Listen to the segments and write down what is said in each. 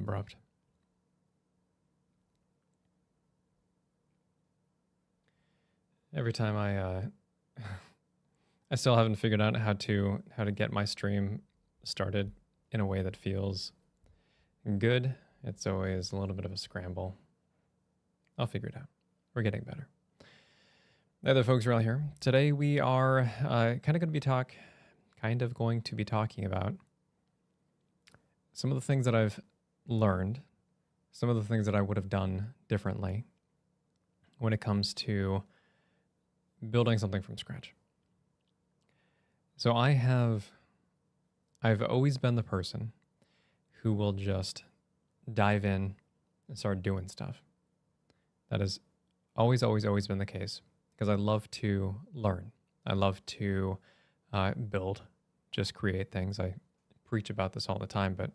abrupt. Every time I still haven't figured out how to get my stream started in a way that feels good. It's always a little bit of a scramble. I'll figure it out. We're getting better. The other folks are all here. Today we are kind of going to be talking about some of the things that I've learned, some of the things that I would have done differently when it comes to building something from scratch. So I've always been the person who will just dive in and start doing stuff. That has always been the case because I love to learn. I love to build, just create things. I preach about this all the time, but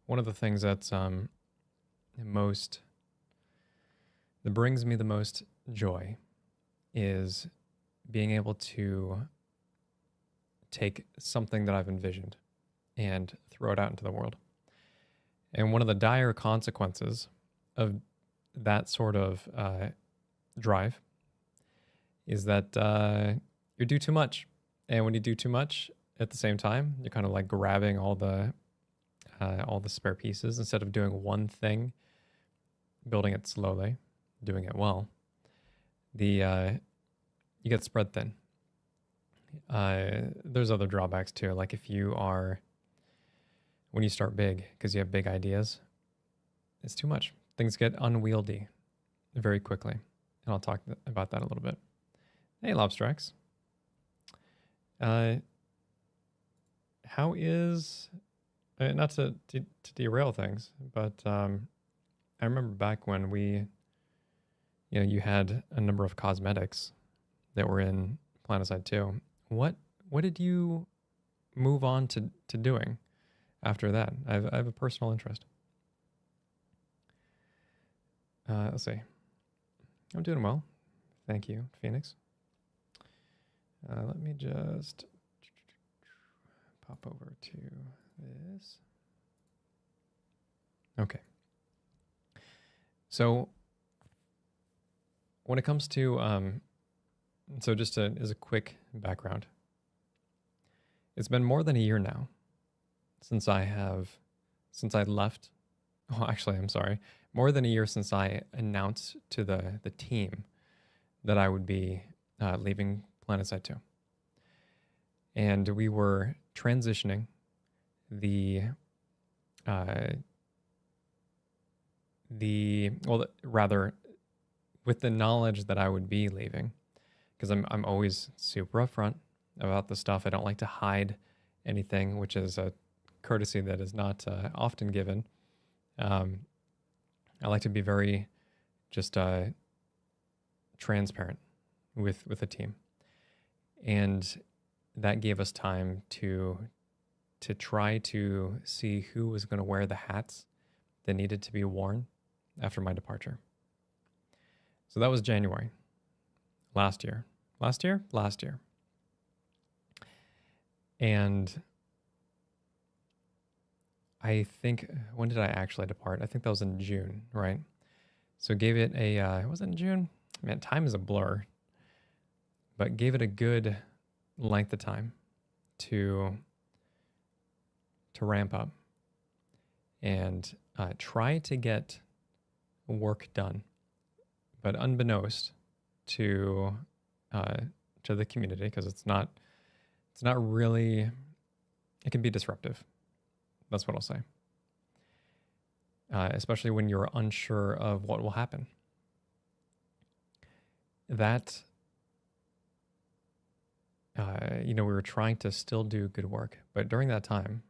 one of the things that brings me the most joy is being able to take something that I've envisioned and throw it out into the world. And one of the dire consequences of that sort of drive is that you do too much. And when you do too much at the same time, you're kind of like grabbing all the spare pieces instead of doing one thing, building it slowly, doing it well. You get spread thin. There's other drawbacks too. Like when you start big, because you have big ideas, it's too much. Things get unwieldy very quickly. And I'll talk about that a little bit. Hey, Lobstrax. How is, not to derail things, but I remember back when you had a number of cosmetics that were in Planetside 2. What did you move on to doing after that? I have a personal interest. Let's see. I'm doing well. Thank you, Phoenix. Let me just pop over to this. Okay. So when it comes to, so just as a quick background, it's been more than a year now since I left. Oh, actually, I'm sorry. More than a year since I announced to the team that I would be leaving Planetside 2. And we were transitioning with the knowledge that I would be leaving, because I'm always super upfront about the stuff. I don't like to hide anything, which is a courtesy that is not often given. I like to be very just transparent with the team, and that gave us time to try to see who was going to wear the hats that needed to be worn after my departure. So that was January last year. And I think, when did I actually depart? I think that was in June, right? So gave it was it in June? Man, time is a blur. But gave it a good length of time to ramp up and try to get work done. But unbeknownst to the community, because it's not really, it can be disruptive. That's what I'll say. Especially when you're unsure of what will happen. That, we were trying to still do good work, but during that time,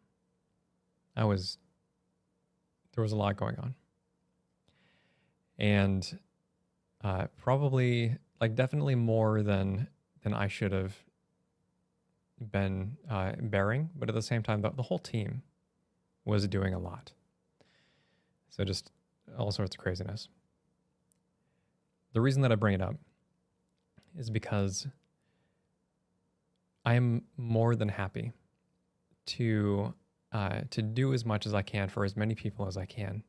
there was a lot going on. And probably, definitely more than I should have been bearing, but at the same time, the whole team was doing a lot. So just all sorts of craziness. The reason that I bring it up is because I am more than happy to to do as much as I can for as many people as I can,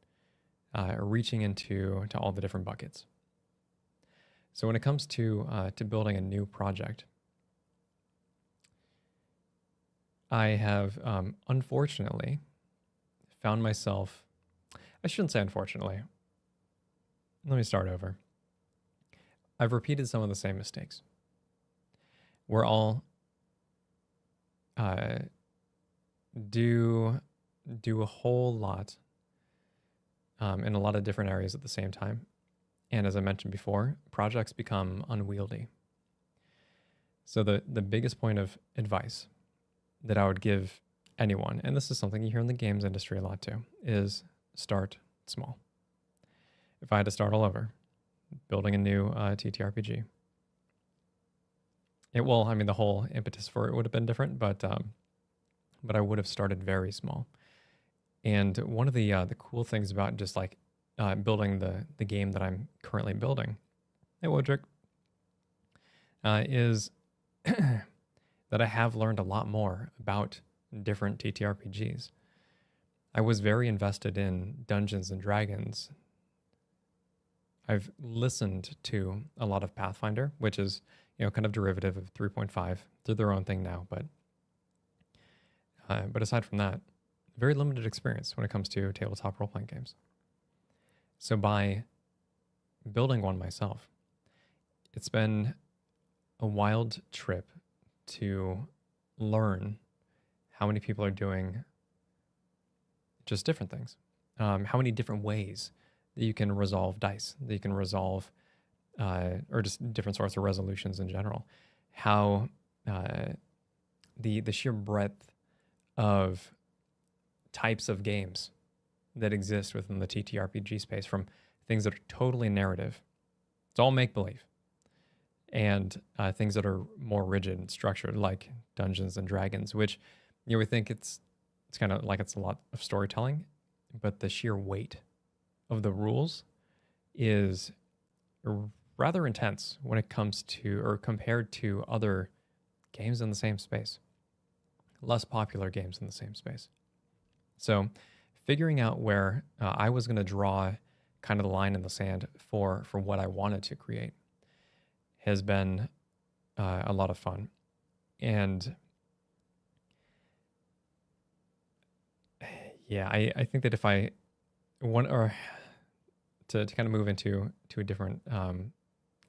reaching into all the different buckets. So when it comes to building a new project, I have unfortunately found myself, I shouldn't say unfortunately, let me start over. I've repeated some of the same mistakes. We're all do a whole lot in a lot of different areas at the same time. And as I mentioned before, projects become unwieldy. So the biggest point of advice that I would give anyone, and this is something you hear in the games industry a lot too, is start small. If I had to start all over, building a new TTRPG, the whole impetus for it would have been different, but I would have started very small. And one of the cool things about just like building the game that I'm currently building, hey Wodrick, is that I have learned a lot more about different TTRPGs. I was very invested in Dungeons and Dragons. I've listened to a lot of Pathfinder, which is, kind of derivative of 3.5. They're their own thing now, but aside from that, very limited experience when it comes to tabletop role-playing games. So by building one myself, it's been a wild trip to learn how many people are doing just different things, how many different ways that you can resolve dice, that you can resolve, or just different sorts of resolutions in general, how the sheer breadth of types of games that exist within the TTRPG space, from things that are totally narrative, it's all make-believe, and things that are more rigid and structured, like Dungeons and Dragons, which we think it's kind of like it's a lot of storytelling, but the sheer weight of the rules is rather intense when it comes to, or compared to, other games in the same space, less popular games in the same space. So figuring out where I was going to draw kind of the line in the sand for what I wanted to create has been a lot of fun. And yeah, I think that if I want, or to kind of move into a different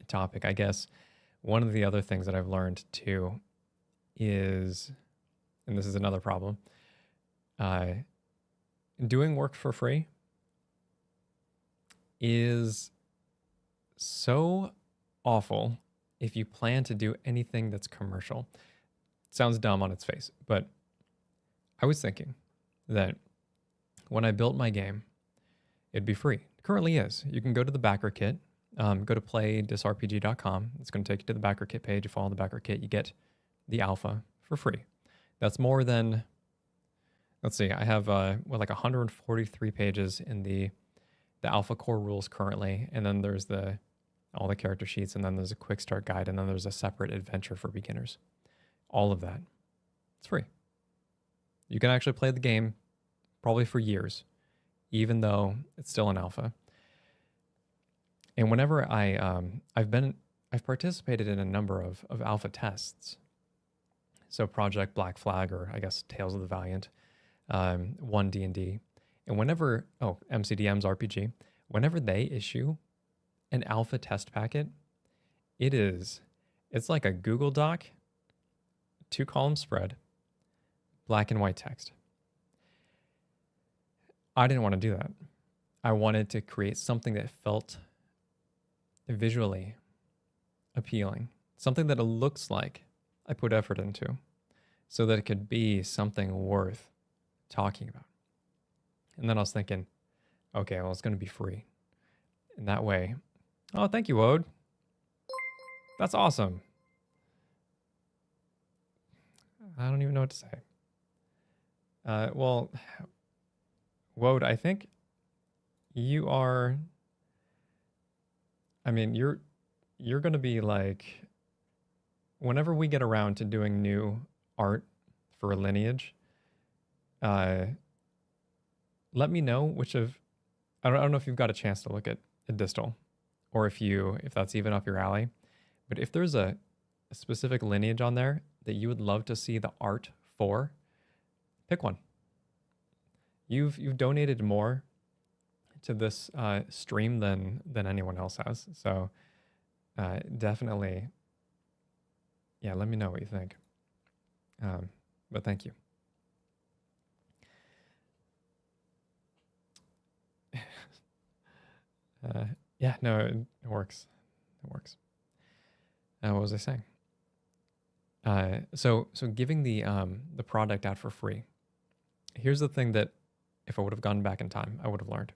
topic, I guess one of the other things that I've learned too is, and this is another problem, doing work for free is so awful if you plan to do anything that's commercial. It sounds dumb on its face, but I was thinking that when I built my game, it'd be free. It currently is. You can go to the backer kit, go to playthisrpg.com. It's going to take you to the backer kit page. You follow the backer kit, you get the alpha for free. That's more than, let's see, I have like 143 pages in the alpha core rules currently, and then there's all the character sheets, and then there's a quick start guide, and then there's a separate adventure for beginners. All of that, it's free. You can actually play the game probably for years, even though it's still in alpha. And whenever I've participated in a number of alpha tests. So Project Black Flag, or I guess Tales of the Valiant, 1D&D, and whenever, MCDM's RPG, whenever they issue an alpha test packet, it's like a Google Doc, 2-column spread, black and white text. I didn't want to do that. I wanted to create something that felt visually appealing, something that it looks like I put effort into, so that it could be something worth talking about. And then I was thinking, okay, well, it's going to be free. And that way, oh, thank you, Wode. That's awesome. I don't even know what to say. Well, Wode, I think you are, you're going to be like, whenever we get around to doing new art for Lineage, Uh, let me know which of, I don't know if you've got a chance to look at a distal or if that's even up your alley, but if there's a specific lineage on there that you would love to see the art for, pick one. You've donated more to this stream than anyone else has. So definitely, yeah, let me know what you think. But thank you. Yeah, no, it works. It works. What was I saying? So giving the product out for free. Here's the thing that if I would have gone back in time, I would have learned.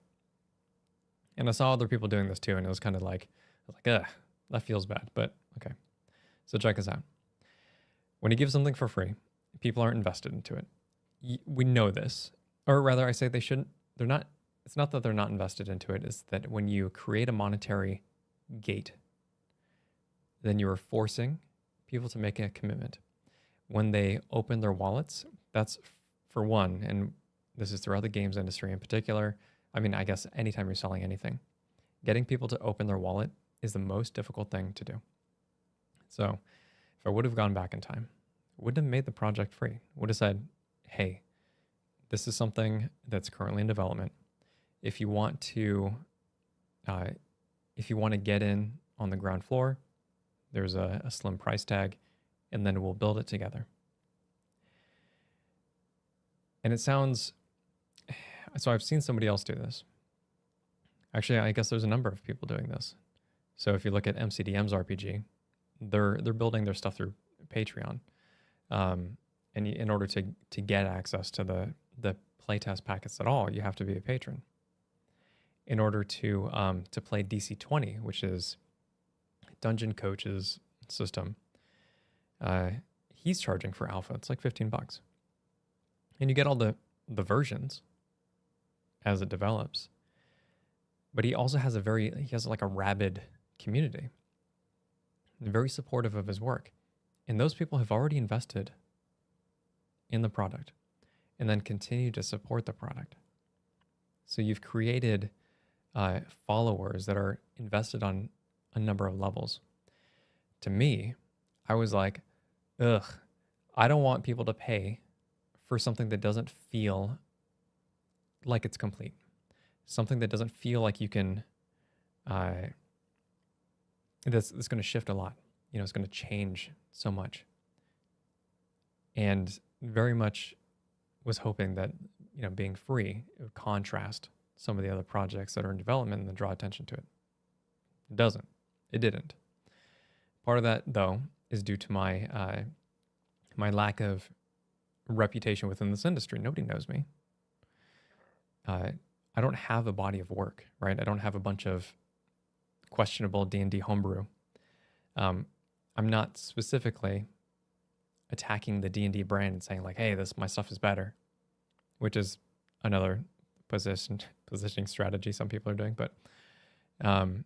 And I saw other people doing this too, and it was kind of like, I was like, ugh, that feels bad. But okay. So check this out. When you give something for free, people aren't invested into it. We know this, or rather, I say they shouldn't. They're not. It's not that they're not invested into it. It's that when you create a monetary gate, then you are forcing people to make a commitment. When they open their wallets, that's for one, and this is throughout the games industry in particular. I mean, I guess anytime you're selling anything, getting people to open their wallet is the most difficult thing to do. So if I would have gone back in time, wouldn't have made the project free. Would have said, hey, this is something that's currently in development. If you want to get in on the ground floor, there's a slim price tag, and then we'll build it together. And it sounds, so I've seen somebody else do this. Actually, I guess there's a number of people doing this. So if you look at MCDM's RPG, they're building their stuff through Patreon. And in order to get access to the playtest packets at all, you have to be a patron. In order to play DC20, which is Dungeon Coach's system, he's charging for alpha. It's like $15. And you get all the versions as it develops. But he also has like a rabid community. Very supportive of his work. And those people have already invested in the product and then continue to support the product. So you've created followers that are invested on a number of levels. To me, I was like, ugh, I don't want people to pay for something that doesn't feel like it's complete. Something that doesn't feel like you can, that's going to shift a lot. You know, it's going to change so much. And very much was hoping that, you know, being free, it would contrast some of the other projects that are in development and then draw attention to it. It doesn't. It didn't. Part of that, though, is due to my my lack of reputation within this industry. Nobody knows me. I don't have a body of work, right? I don't have a bunch of questionable D&D homebrew. I'm not specifically attacking the D&D brand and saying like, hey, my stuff is better, which is another positioning strategy some people are doing. But and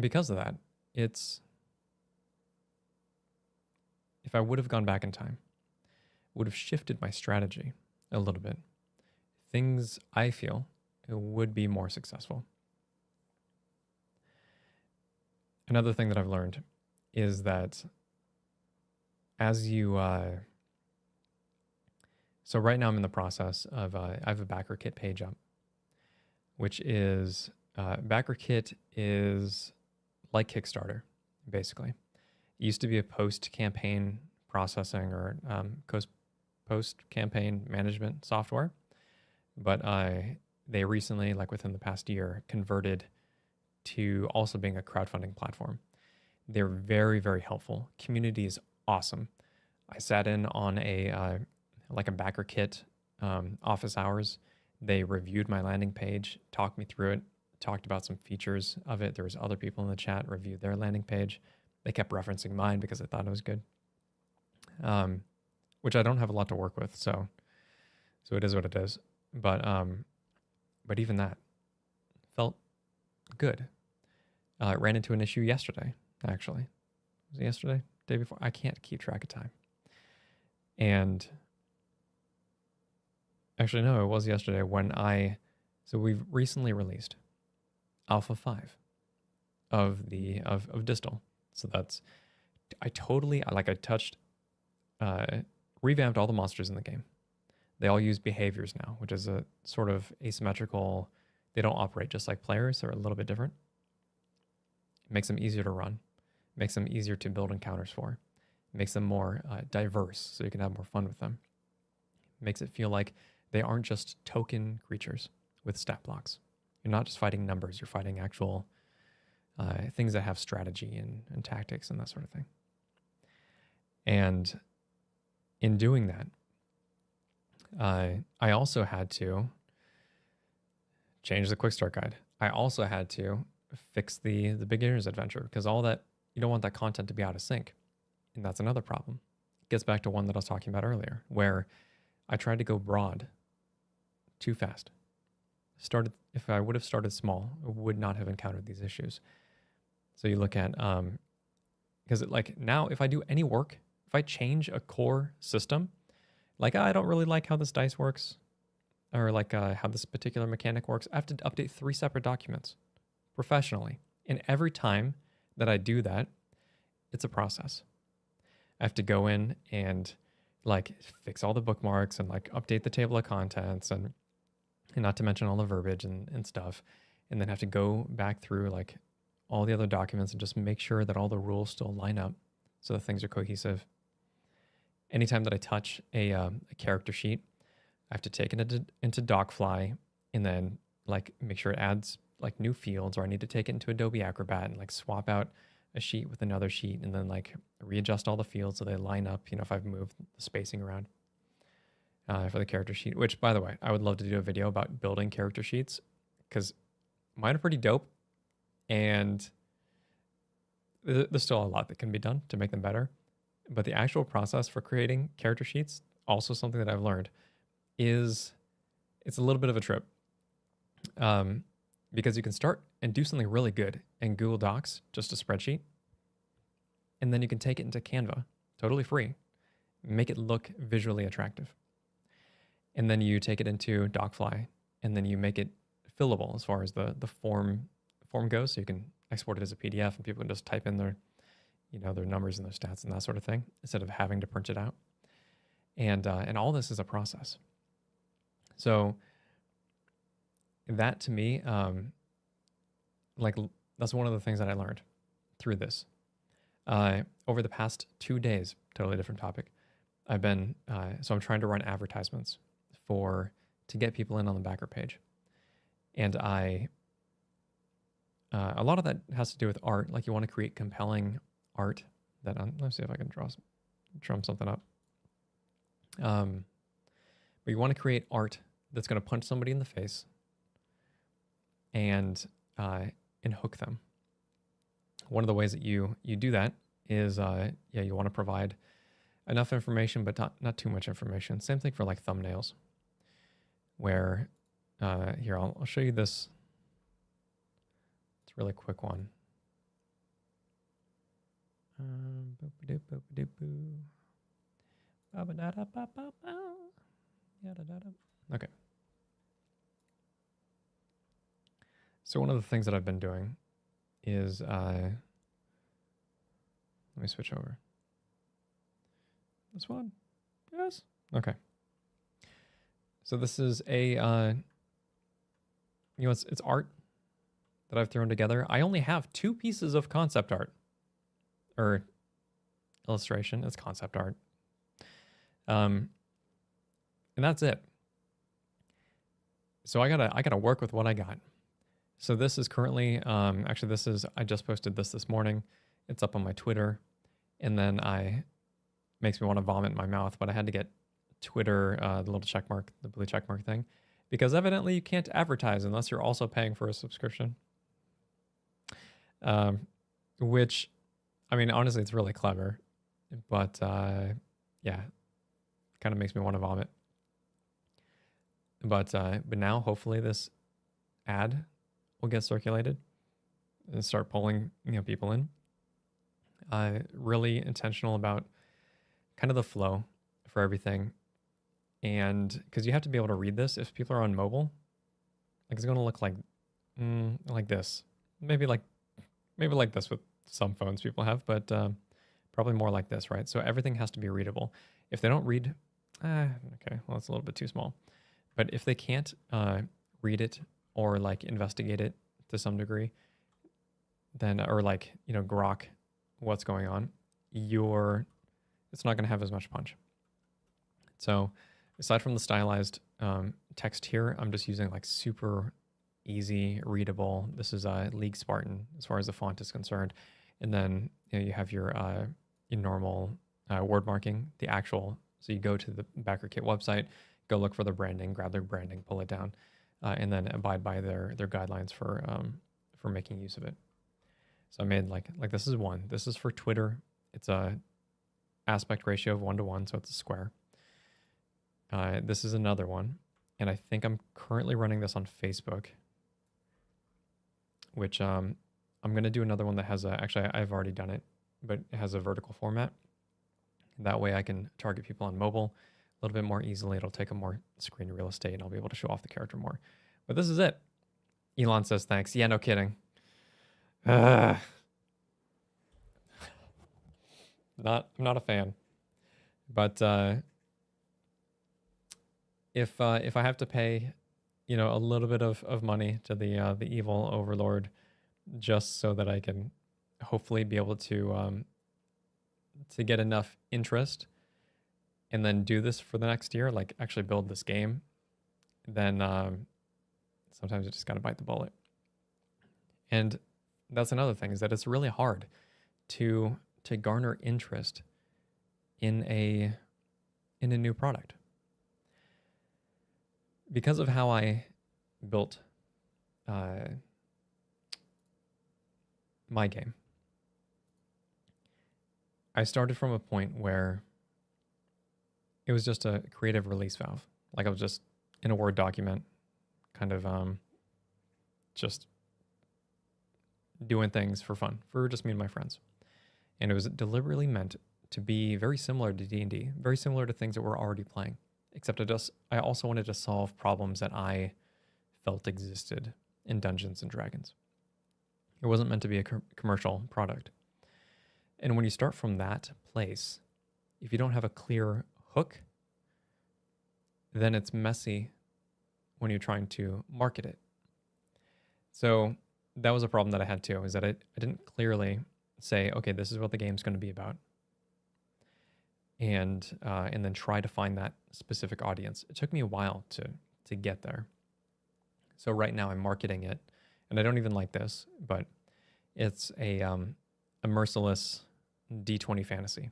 because of that, if I would have gone back in time, would have shifted my strategy a little bit, things I feel would be more successful. Another thing that I've learned is that as you, so right now I'm in the process of, I have a BackerKit page up, which is, BackerKit is like Kickstarter, basically. It used to be a post-campaign processing or post-campaign management software, but they recently, like within the past year, converted to also being a crowdfunding platform. They're very, very helpful. Community is awesome. I sat in on a BackerKit office hours. They reviewed my landing page, talked me through it, talked about some features of it. There was other people in the chat reviewed their landing page. They kept referencing mine because I thought it was good, which I don't have a lot to work with. So it is what it is. But even that felt good. I ran into an issue yesterday, actually. Was it yesterday? Day before? I can't keep track of time. And actually, no, it was yesterday when so we've recently released Alpha 5 of Distal. So that's, I touched, revamped all the monsters in the game. They all use behaviors now, which is a sort of asymmetrical, they don't operate just like players, they're a little bit different. It makes them easier to run, makes them easier to build encounters for, makes them more diverse so you can have more fun with them. Makes it feel like they aren't just token creatures with stat blocks. You're not just fighting numbers, you're fighting actual things that have strategy and tactics and that sort of thing. And in doing that, I also had to change the quick start guide. I also had to fix the beginner's adventure, because all that, you don't want that content to be out of sync. And that's another problem. It gets back to one that I was talking about earlier, where I tried to go broad too fast. If I would have started small, I would not have encountered these issues. So you look at, because now if I do any work, if I change a core system, like I don't really like how this dice works, or like how this particular mechanic works, I have to update 3 separate documents professionally. And every time that I do that, it's a process. I have to go in and like fix all the bookmarks and like update the table of contents and not to mention all the verbiage and stuff. And then have to go back through like all the other documents and just make sure that all the rules still line up so that things are cohesive. Anytime that I touch a character sheet, I have to take it into Docfly and then like make sure it adds like new fields, or I need to take it into Adobe Acrobat and like swap out a sheet with another sheet and then like readjust all the fields so they line up, if I've moved the spacing around for the character sheet. Which, by the way, I would love to do a video about building character sheets, because mine are pretty dope and there's still a lot that can be done to make them better. But the actual process for creating character sheets, also something that I've learned, it's a little bit of a trip. Because you can start and do something really good in Google Docs, just a spreadsheet, and then you can take it into Canva, totally free, make it look visually attractive. And then you take it into Docfly, and then you make it fillable as far as the form goes, so you can export it as a PDF and people can just type in their numbers and their stats and that sort of thing, instead of having to print it out. And all this is a process. So that to me, that's one of the things that I learned through this. Over the past 2 days, totally different topic, I've been, so I'm trying to run advertisements to get people in on the backer page. And a lot of that has to do with art. Like you want to create compelling art that, let's see if I can drum something up. But you want to create art that's going to punch somebody in the face and hook them. One of the ways that you do that is, you want to provide enough information, but not too much information. Same thing for like thumbnails, where here, I'll show you this. It's a really quick one. Okay. So one of the things that I've been doing is, let me switch over. This one? Yes? Okay. So this is it's art that I've thrown together. I only have 2 pieces of concept art, or illustration. It's concept art. And that's it. So I gotta work with what I got. So this is currently, I just posted this morning. It's up on my Twitter, and then makes me want to vomit in my mouth, but I had to get Twitter, the little check mark, the blue check mark thing, because evidently you can't advertise unless you're also paying for a subscription. Which, I mean, honestly, it's really clever, but yeah, kind of makes me want to vomit. But now hopefully this ad will get circulated and start pulling people in. Really intentional about kind of the flow for everything. And because you have to be able to read this, if people are on mobile, like it's going to look like this, maybe like this with some phones people have, but probably more like this, right? So everything has to be readable. If they don't read, okay, well, it's a little bit too small. But if they can't read it or like investigate it to some degree, then, or like, grok what's going on, it's not going to have as much punch. So aside from the stylized text here, I'm just using like super easy readable. This is League Spartan as far as the font is concerned. And then you have your normal word marking, the actual. So you go to the BackerKit website, go look for their branding, grab their branding, pull it down, and then abide by their guidelines for making use of it. So I made like this is one. This is for Twitter. It's a aspect ratio of 1:1, so it's a square. This is another one, and I think I'm currently running this on Facebook, which I'm going to do another one that has actually I've already done it, but it has a vertical format. That way I can target people on mobile a little bit more easily. It'll take up more screen real estate, and I'll be able to show off the character more. But this is it. Elon says thanks. Yeah, no kidding. I'm not a fan. But if I have to pay, a little bit of money to the evil overlord, just so that I can hopefully be able to get enough interest and then do this for the next year, like actually build this game, then sometimes you just got to bite the bullet. And that's another thing, is that it's really hard to garner interest in a new product. Because of how I built my game, I started from a point where it was just a creative release valve. Like I was just in a Word document, kind of just doing things for fun, for just me and my friends. And it was deliberately meant to be very similar to D&D, very similar to things that we're already playing, except I also wanted to solve problems that I felt existed in Dungeons and Dragons. It wasn't meant to be a commercial product. And when you start from that place, if you don't have a clear hook, then it's messy when you're trying to market it. So that was a problem that I had too, is that I didn't clearly say, okay, this is what the game's going to be about, and then try to find that specific audience. It took me a while to get there. So right now I'm marketing it, and I don't even like this, but it's a merciless D20 fantasy.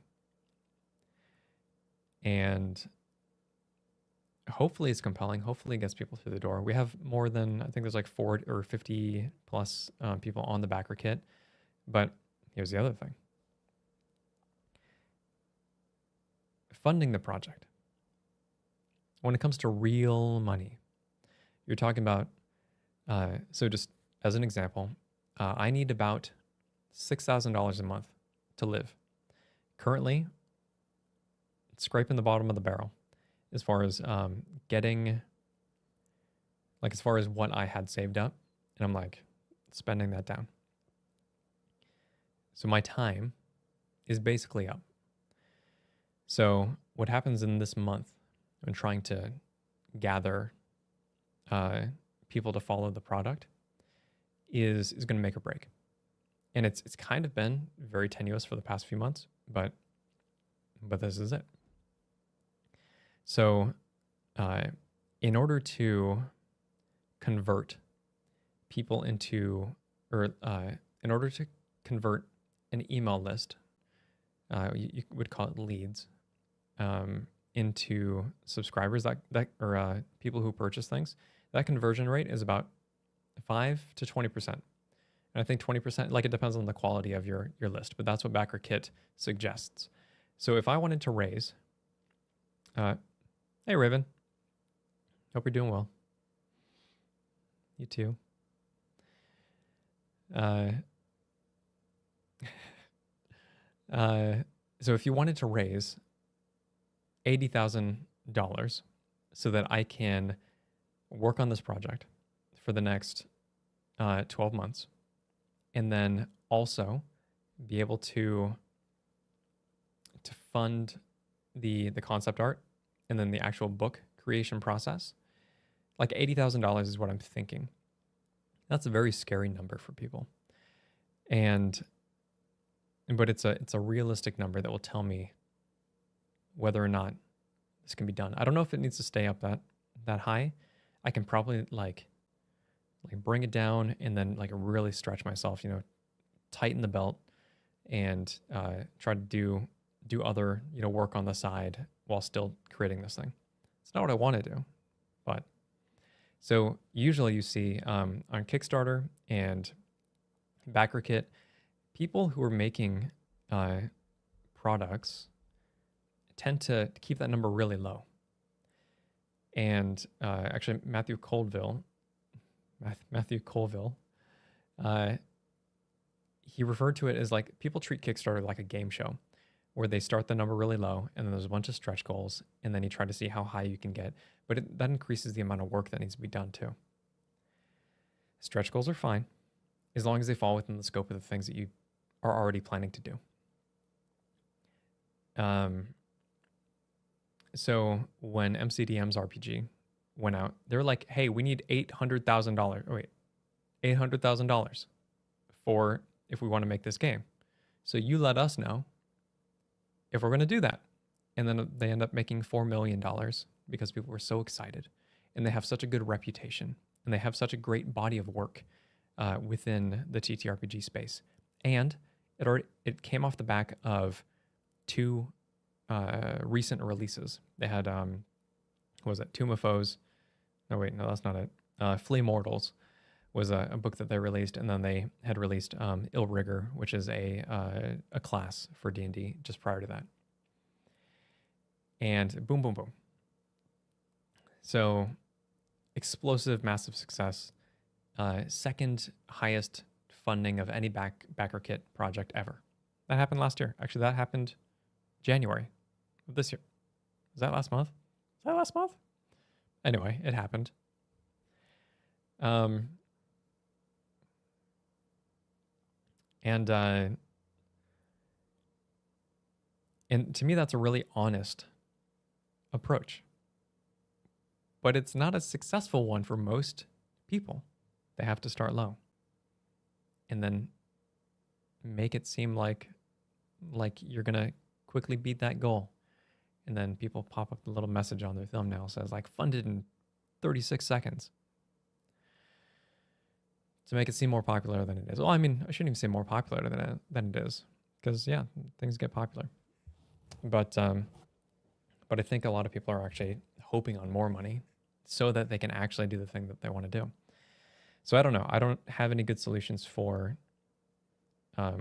And hopefully it's compelling. Hopefully it gets people through the door. We have more than, I think there's like 40 or 50 plus people on the BackerKit. But here's the other thing. Funding the project. When it comes to real money, you're talking about, so just as an example, I need about $6,000 a month to live. Currently, scraping the bottom of the barrel as far as getting, like as far as what I had saved up, and I'm like spending that down. So my time is basically up. So what happens in this month when trying to gather people to follow the product is going to make or break. And it's kind of been very tenuous for the past few months, but this is it. So in order to convert people into, or in order to convert an email list, you would call it leads, into subscribers that or people who purchase things, that conversion rate is about 5 to 20%. And I think 20%, like it depends on the quality of your list, but that's what BackerKit suggests. So if I wanted to raise, hey Raven, hope you're doing well. You too. So if you wanted to raise $80,000 so that I can work on this project for the next 12 months, and then also be able to fund the concept art and then the actual book creation process. Like $80,000 is what I'm thinking. That's a very scary number for people. But it's a realistic number that will tell me whether or not this can be done. I don't know if it needs to stay up that high. I can probably like bring it down and then like really stretch myself, tighten the belt and try to do other, work on the side while still creating this thing. It's not what I want to do, but so usually you see on Kickstarter and BackerKit, people who are making products tend to keep that number really low. And actually, Matthew Colville, he referred to it as like people treat Kickstarter like a game show where they start the number really low and then there's a bunch of stretch goals and then you try to see how high you can get. But that increases the amount of work that needs to be done too. Stretch goals are fine as long as they fall within the scope of the things that you are already planning to do. So when MCDM's RPG went out, they're like, hey, we need $800,000 for if we want to make this game. So you let us know if we're going to do that. And then they end up making $4 million because people were so excited and they have such a good reputation and they have such a great body of work within the TTRPG space. And it came off the back of two recent releases. They had, what was it? Tomb of Foes. No, wait, no, that's not it. Flea Mortals was a book that they released, and then they had released Ill Rigor, which is a class for D&D just prior to that. And boom, boom, boom. So explosive, massive success. Second highest funding of any BackerKit project ever. That happened last year. Actually, that happened January of this year. Was that last month? Anyway, it happened. And to me, that's a really honest approach. But it's not a successful one for most people. They have to start low and then make it seem like you're going to quickly beat that goal. And then people pop up the little message on their thumbnail says like funded in 36 seconds to make it seem more popular than it is. Well, I mean, I shouldn't even say more popular than it is because yeah, things get popular. But I think a lot of people are actually hoping on more money so that they can actually do the thing that they want to do. So I don't know. I don't have any good solutions for, I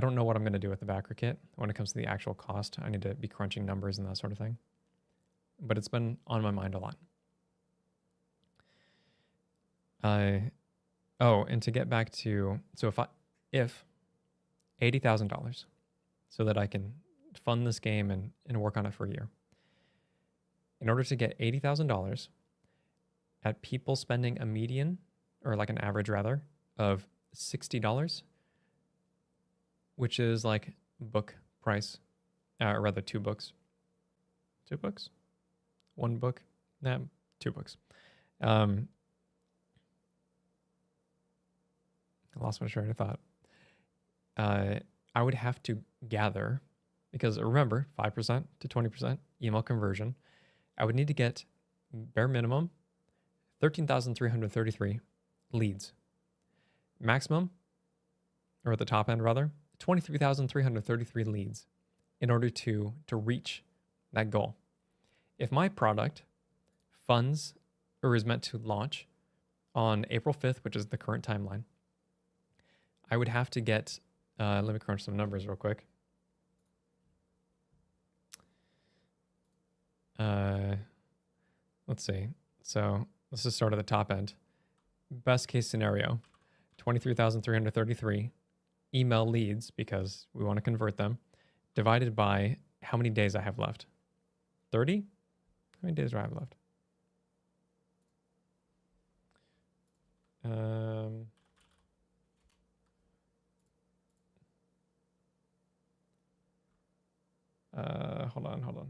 don't know what I'm going to do with the BackerKit when it comes to the actual cost. I need to be crunching numbers and that sort of thing. But it's been on my mind a lot. And to get back to, so if $80,000 so that I can fund this game and work on it for a year. In order to get $80,000 at people spending a median, or like an average rather, of $60, which is like book price, or rather 2 books. 2 books? 1 book? Nah, 2 books. I lost my train of thought. I would have to gather, because remember, 5% to 20% email conversion. I would need to get bare minimum 13,333 leads. Maximum, or at the top end rather, 23,333 leads in order to reach that goal. If my product funds or is meant to launch on April 5th, which is the current timeline, I would have to get, let me crunch some numbers real quick. Let's see. So let's just start at the top end. Best case scenario, 23,333 email leads because we want to convert them, divided by how many days I have left. 30? How many days do I have left?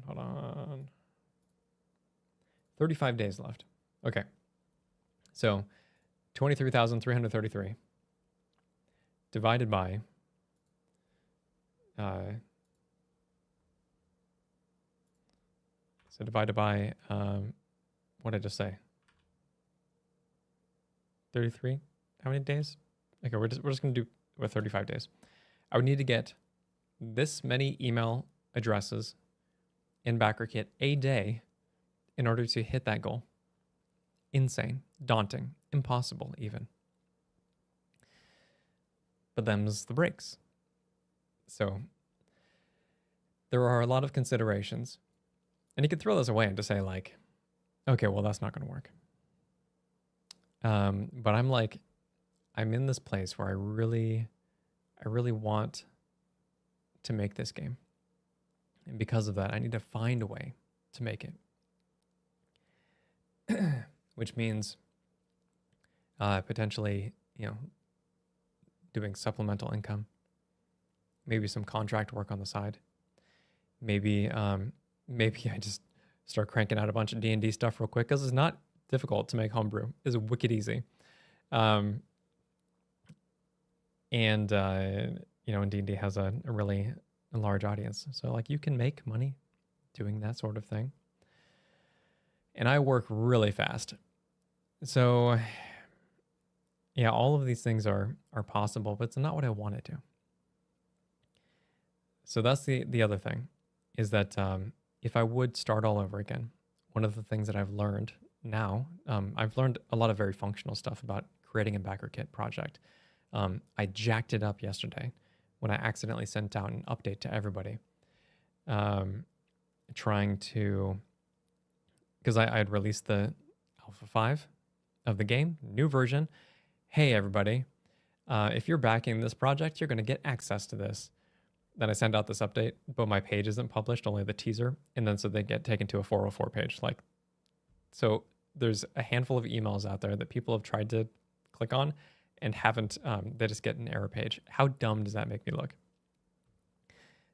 Hold on. 35 days left. Okay. So 23,333 divided by what did I just say? 33? How many days? Okay, we're just gonna do 35 days. I would need to get this many email addresses in BackerKit a day in order to hit that goal. Insane, daunting, impossible even. But them's the breaks. So there are a lot of considerations. And you could throw those away and just say like, okay, well, that's not going to work. But I'm in this place where I really want to make this game. And because of that, I need to find a way to make it. Which means potentially, doing supplemental income, maybe some contract work on the side. Maybe I just start cranking out a bunch of D&D stuff real quick, because it's not difficult to make homebrew. It's wicked easy. And D&D has a really large audience. So like you can make money doing that sort of thing. And I work really fast. So yeah, all of these things are possible, but it's not what I want to do. So that's the other thing, is that if I would start all over again, one of the things that I've learned now, I've learned a lot of very functional stuff about creating a BackerKit project. I jacked it up yesterday when I accidentally sent out an update to everybody, trying to, because I had released the Alpha 5 of the game, new version. Hey, everybody, if you're backing this project, you're going to get access to this. Then I send out this update, but my page isn't published, only the teaser. And then so they get taken to a 404 page. Like, so there's a handful of emails out there that people have tried to click on and haven't, they just get an error page. How dumb does that make me look?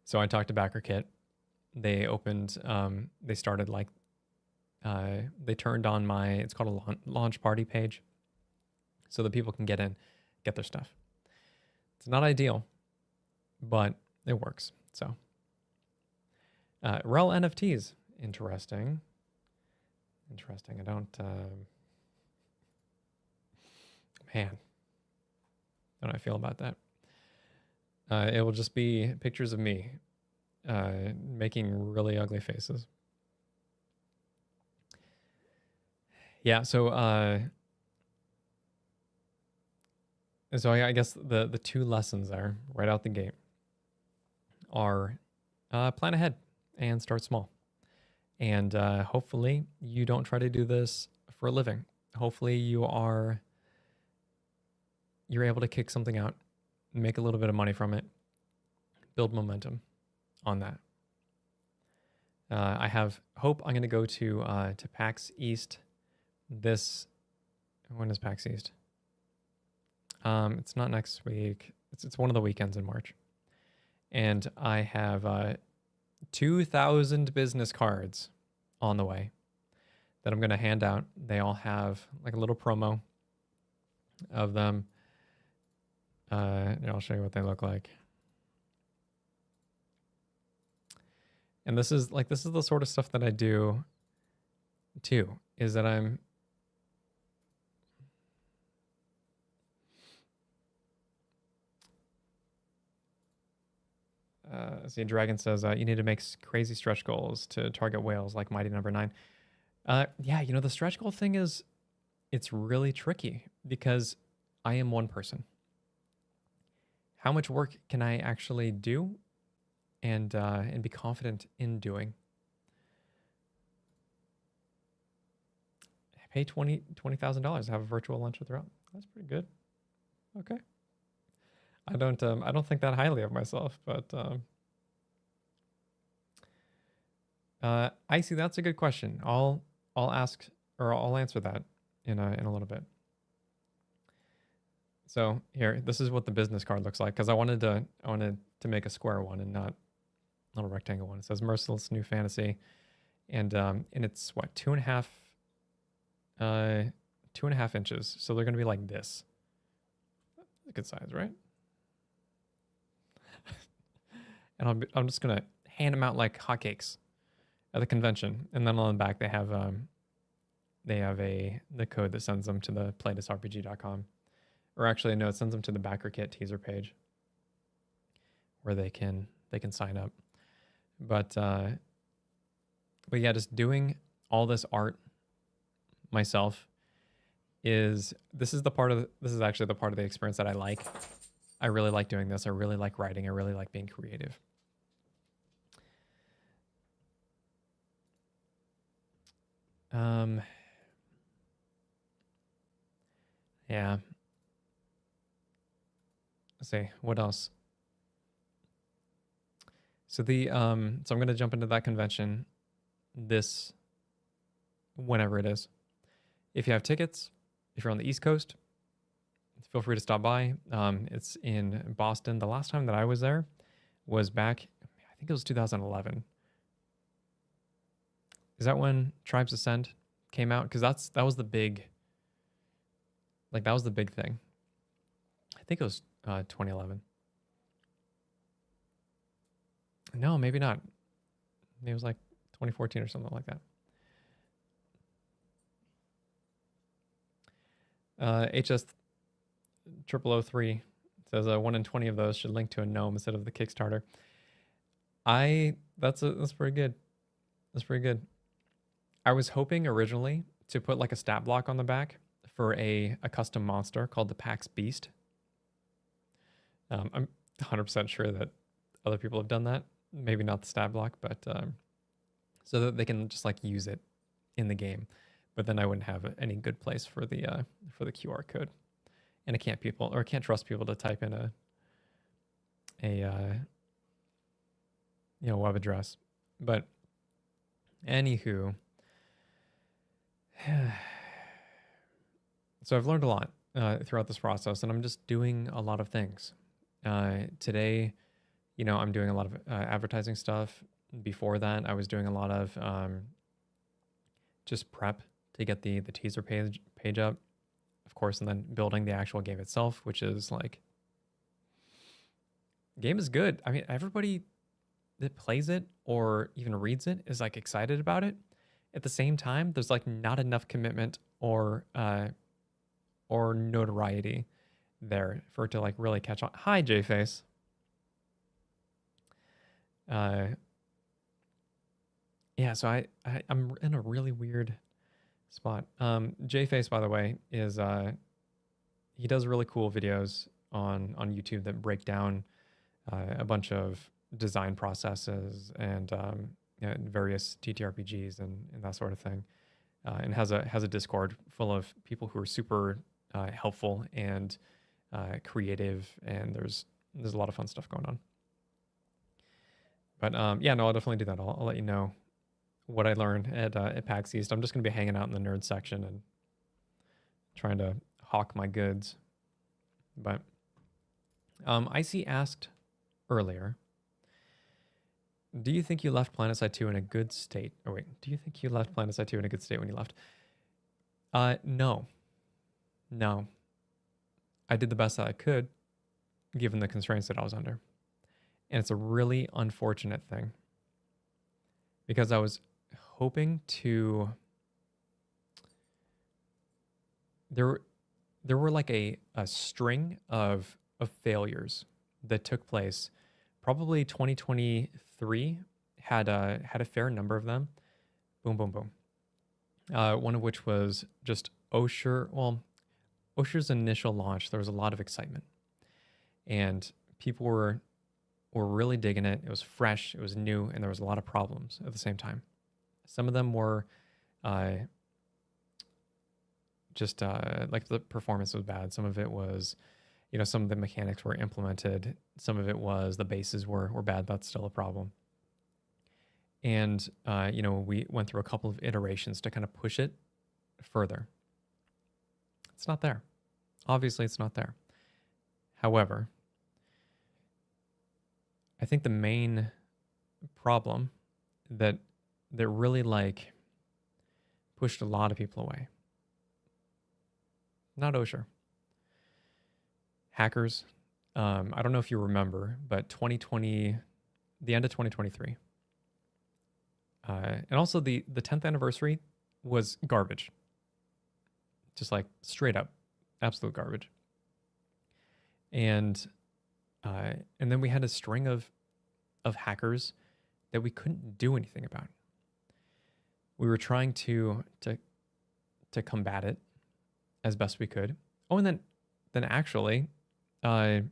So I talked to BackerKit. They opened, they started like, they turned on it's called a launch party page, so that people can get in, get their stuff. It's not ideal, but it works. So, REL NFTs, interesting. I don't, man, how do I feel about that? It will just be pictures of me making really ugly faces. Yeah, so I guess the two lessons there right out the gate are plan ahead and start small. And hopefully you don't try to do this for a living. Hopefully you're able to kick something out, make a little bit of money from it, build momentum on that. I have hope. I'm going to go to PAX East when is PAX East? It's not next week. It's one of the weekends in March. And I have 2,000 business cards on the way that I'm going to hand out. They all have like a little promo of them. I'll show you what they look like. And this is the sort of stuff that I do too, is that I'm see, Dragon says, you need to make crazy stretch goals to target whales like Mighty Number 9. Yeah, the stretch goal thing it's really tricky because I am one person. How much work can I actually do and be confident in doing? I pay $20,000 to have a virtual lunch with Rel. That's pretty good. Okay. I don't think that highly of myself, but Icy, that's a good question. I'll ask, or I'll answer that in a little bit. So here, this is what the business card looks like, because I wanted to make a square one and not a rectangle one. It says Merciless New Fantasy, and it's what, 2.5 inches. So they're gonna be like this. A good size, right? And I'm just gonna hand them out like hotcakes at the convention, and then on the back they have the code that sends them to the playthisrpg.com, or actually no, it sends them to the backer kit teaser page where they can sign up. But yeah, just doing all this art myself this is actually the part of the experience that I like. I really like doing this. I really like writing. I really like being creative. Yeah. Let's see, what else? So so I'm gonna jump into that convention this whenever it is. If you have tickets, if you're on the East Coast, feel free to stop by. It's in Boston. The last time that I was there was back, I think it was 2011. Is that when Tribes Ascend came out? Because that was the big, like that was the big thing. I think it was 2011. No, maybe not. Maybe it was like 2014 or something like that. HS 0003 says 1 in 20 of those should link to a gnome instead of the Kickstarter. That's pretty good. That's pretty good. I was hoping originally to put like a stat block on the back for a custom monster called the Pax Beast. I'm 100% sure that other people have done that. Maybe not the stat block, but so that they can just like use it in the game. But then I wouldn't have any good place for the QR code, and I can't trust people to type in a web address. But anywho, so I've learned a lot throughout this process, and I'm just doing a lot of things. Today, I'm doing a lot of advertising stuff. Before that, I was doing a lot of just prep to get the teaser page up, of course, and then building the actual game itself, which is like, game is good. I mean, everybody that plays it or even reads it is like excited about it. At the same time, there's like not enough commitment or notoriety there for it to like really catch on. Hi, JFace. Yeah, so I'm in a really weird spot. JFace, by the way, is he does really cool videos on YouTube that break down a bunch of design processes and various TTRPGs and that sort of thing, and has a Discord full of people who are super helpful and creative, and there's a lot of fun stuff going on. But yeah, no, I'll definitely do that. I'll let you know what I learned at PAX East. I'm just going to be hanging out in the nerd section and trying to hawk my goods. But Icy asked earlier, do you think you left PlanetSide 2 in a good state? Oh wait, do you think you left PlanetSide 2 in a good state when you left? No. I did the best that I could, given the constraints that I was under. And it's a really unfortunate thing, because I was hoping to... There were like a string of failures that took place. Probably 2023 had a fair number of them. Boom, boom, boom. One of which was just Osher. Well, Osher's initial launch, there was a lot of excitement, and people were really digging it. It was fresh, it was new, and there was a lot of problems at the same time. Some of them were just like the performance was bad. Some of it was, some of the mechanics were implemented. Some of it was the bases were bad. That's still a problem. And, we went through a couple of iterations to kind of push it further. It's not there. Obviously, it's not there. However, I think the main problem that really like pushed a lot of people away, not Osher, hackers. I don't know if you remember, but 2020, the end of 2023, and also the 10th anniversary was garbage, just like straight up, absolute garbage. And then we had a string of hackers that we couldn't do anything about. We were trying to combat it as best we could. Oh, and then actually, there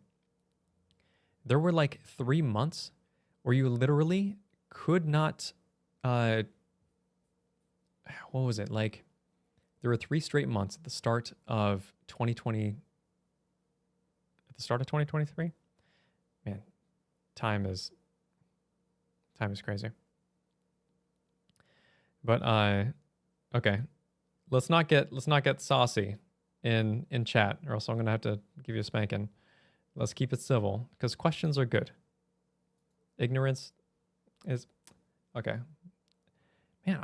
were like 3 months where you literally could not. What was it like? There were 3 straight months at the start of 2020. At the start of 2023, man, time is crazy. But okay, let's not get saucy in chat, or else I'm gonna have to give you a spanking. Let's keep it civil because questions are good. Ignorance is okay. Man,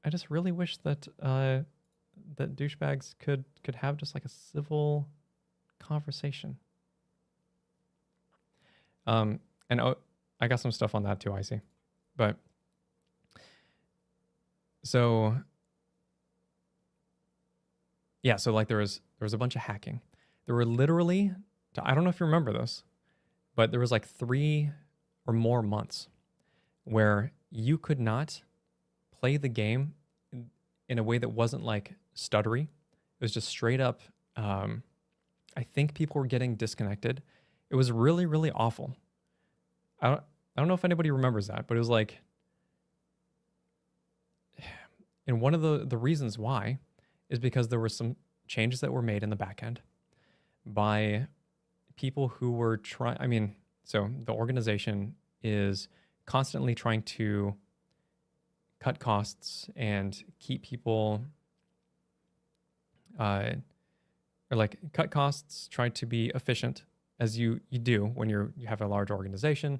I just really wish that that douchebags could have just like a civil conversation. And I got some stuff on that too, Icy. But so yeah, so like there was a bunch of hacking. There were literally, I don't know if you remember this, but there was like 3 or more months where you could not play the game in a way that wasn't like stuttery. It was just straight up. I think people were getting disconnected. It was really, really awful. I don't know if anybody remembers that, but it was like, and one of the reasons why is because there were some changes that were made in the back end by people who were trying. I mean, so the organization is constantly trying to cut costs and keep people, or like cut costs, try to be efficient as you do when you have a large organization.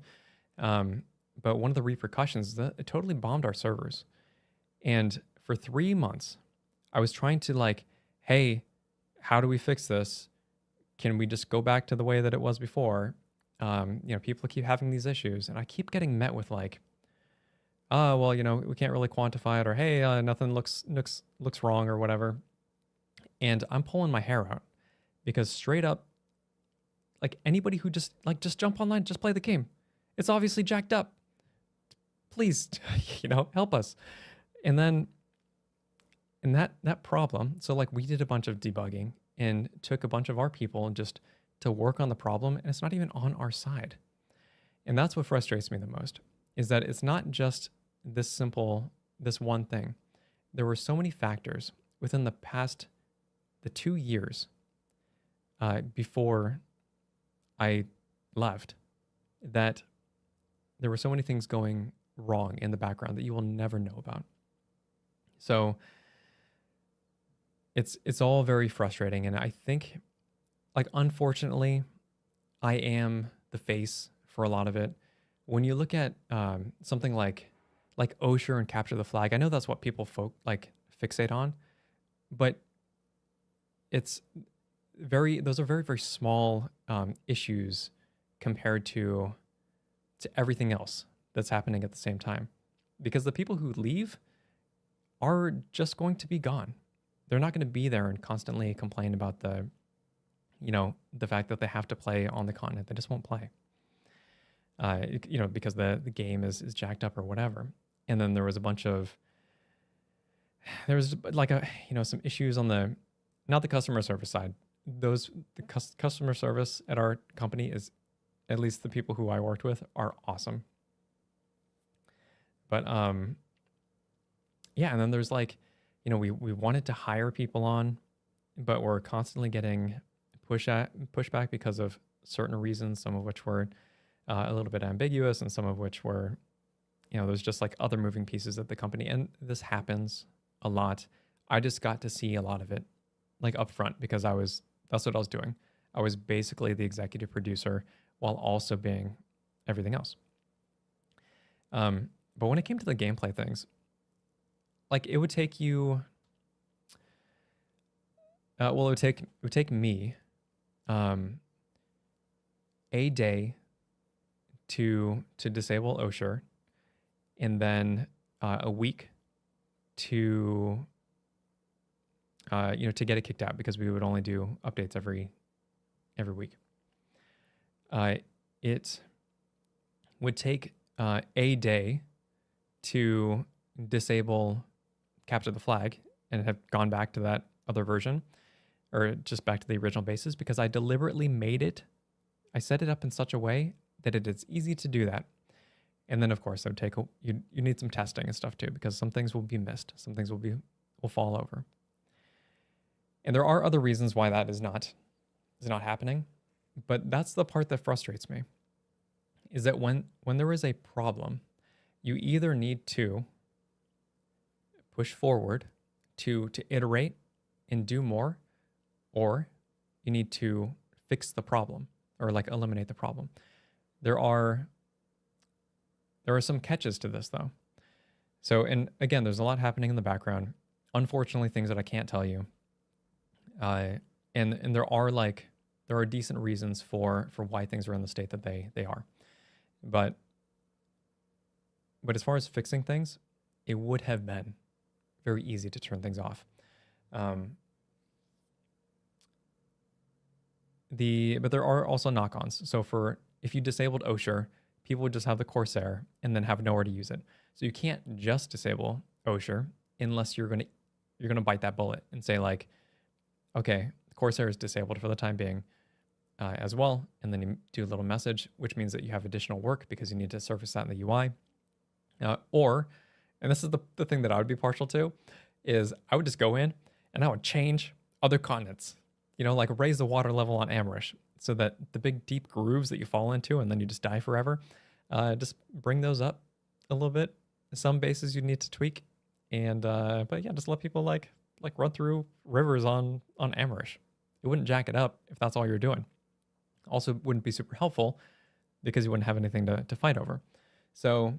But one of the repercussions is that it totally bombed our servers. And for 3 months, I was trying to like, hey, how do we fix this? Can we just go back to the way that it was before? People keep having these issues, and I keep getting met with like, oh, well, we can't really quantify it, or hey, nothing looks wrong or whatever. And I'm pulling my hair out because straight up, like anybody who just jump online, just play the game. It's obviously jacked up. Please, help us. And then in that problem, so like we did a bunch of debugging and took a bunch of our people just to work on the problem, and it's not even on our side. And that's what frustrates me the most, is that it's not just this simple, this one thing. There were so many factors within the 2 years before I left, that there were so many things going wrong in the background that you will never know about. So it's all very frustrating. And I think, like, unfortunately, I am the face for a lot of it. When you look at something like Osher and Capture the Flag, I know that's what people fixate on, but those are very, very small issues compared to everything else that's happening at the same time. Because the people who leave are just going to be gone. They're not going to be there and constantly complain about the fact that they have to play on the continent. They just won't play. Because the game is jacked up or whatever. And then there was some issues on not the customer service side. The customer service at our company is, at least the people who I worked with, are awesome. But and then there's we wanted to hire people on, but we're constantly getting pushback because of certain reasons, some of which were a little bit ambiguous, and some of which were there's just like other moving pieces at the company, and this happens a lot. I just got to see a lot of it like up front because that's what I was doing. I was basically the executive producer while also being everything else. But when it came to the gameplay things, like it would take you, it would take me a day to disable Osher, and then a week to to get it kicked out because we would only do updates every week. It would take a day to disable capture the flag and have gone back to that other version, or just back to the original basis, because I deliberately made it. I set it up in such a way that it is easy to do that. And then of course it would take you need some testing and stuff too, because some things will be missed, some things will fall over. And there are other reasons why that is not happening, but that's the part that frustrates me. Is that when there is a problem, you either need to push forward to iterate and do more, or you need to fix the problem or like eliminate the problem. There are some catches to this though. So, and again, there's a lot happening in the background. Unfortunately, things that I can't tell you. And there are decent reasons for why things are in the state that they are. But as far as fixing things, it would have been very easy to turn things off. But there are also knock-ons. So if you disabled Osher, people would just have the Corsair and then have nowhere to use it. So you can't just disable Osher unless you're gonna bite that bullet and say like, okay, Corsair is disabled for the time being as well, and then you do a little message, which means that you have additional work because you need to surface that in the UI. And this is the thing that I would be partial to, is I would just go in and I would change other continents, like raise the water level on Amerish so that the big deep grooves that you fall into and then you just die forever, just bring those up a little bit. Some bases you need to tweak, and but yeah, just let people like run through rivers on Amerish. It wouldn't jack it up if that's all you're doing. Also wouldn't be super helpful because you wouldn't have anything to fight over. So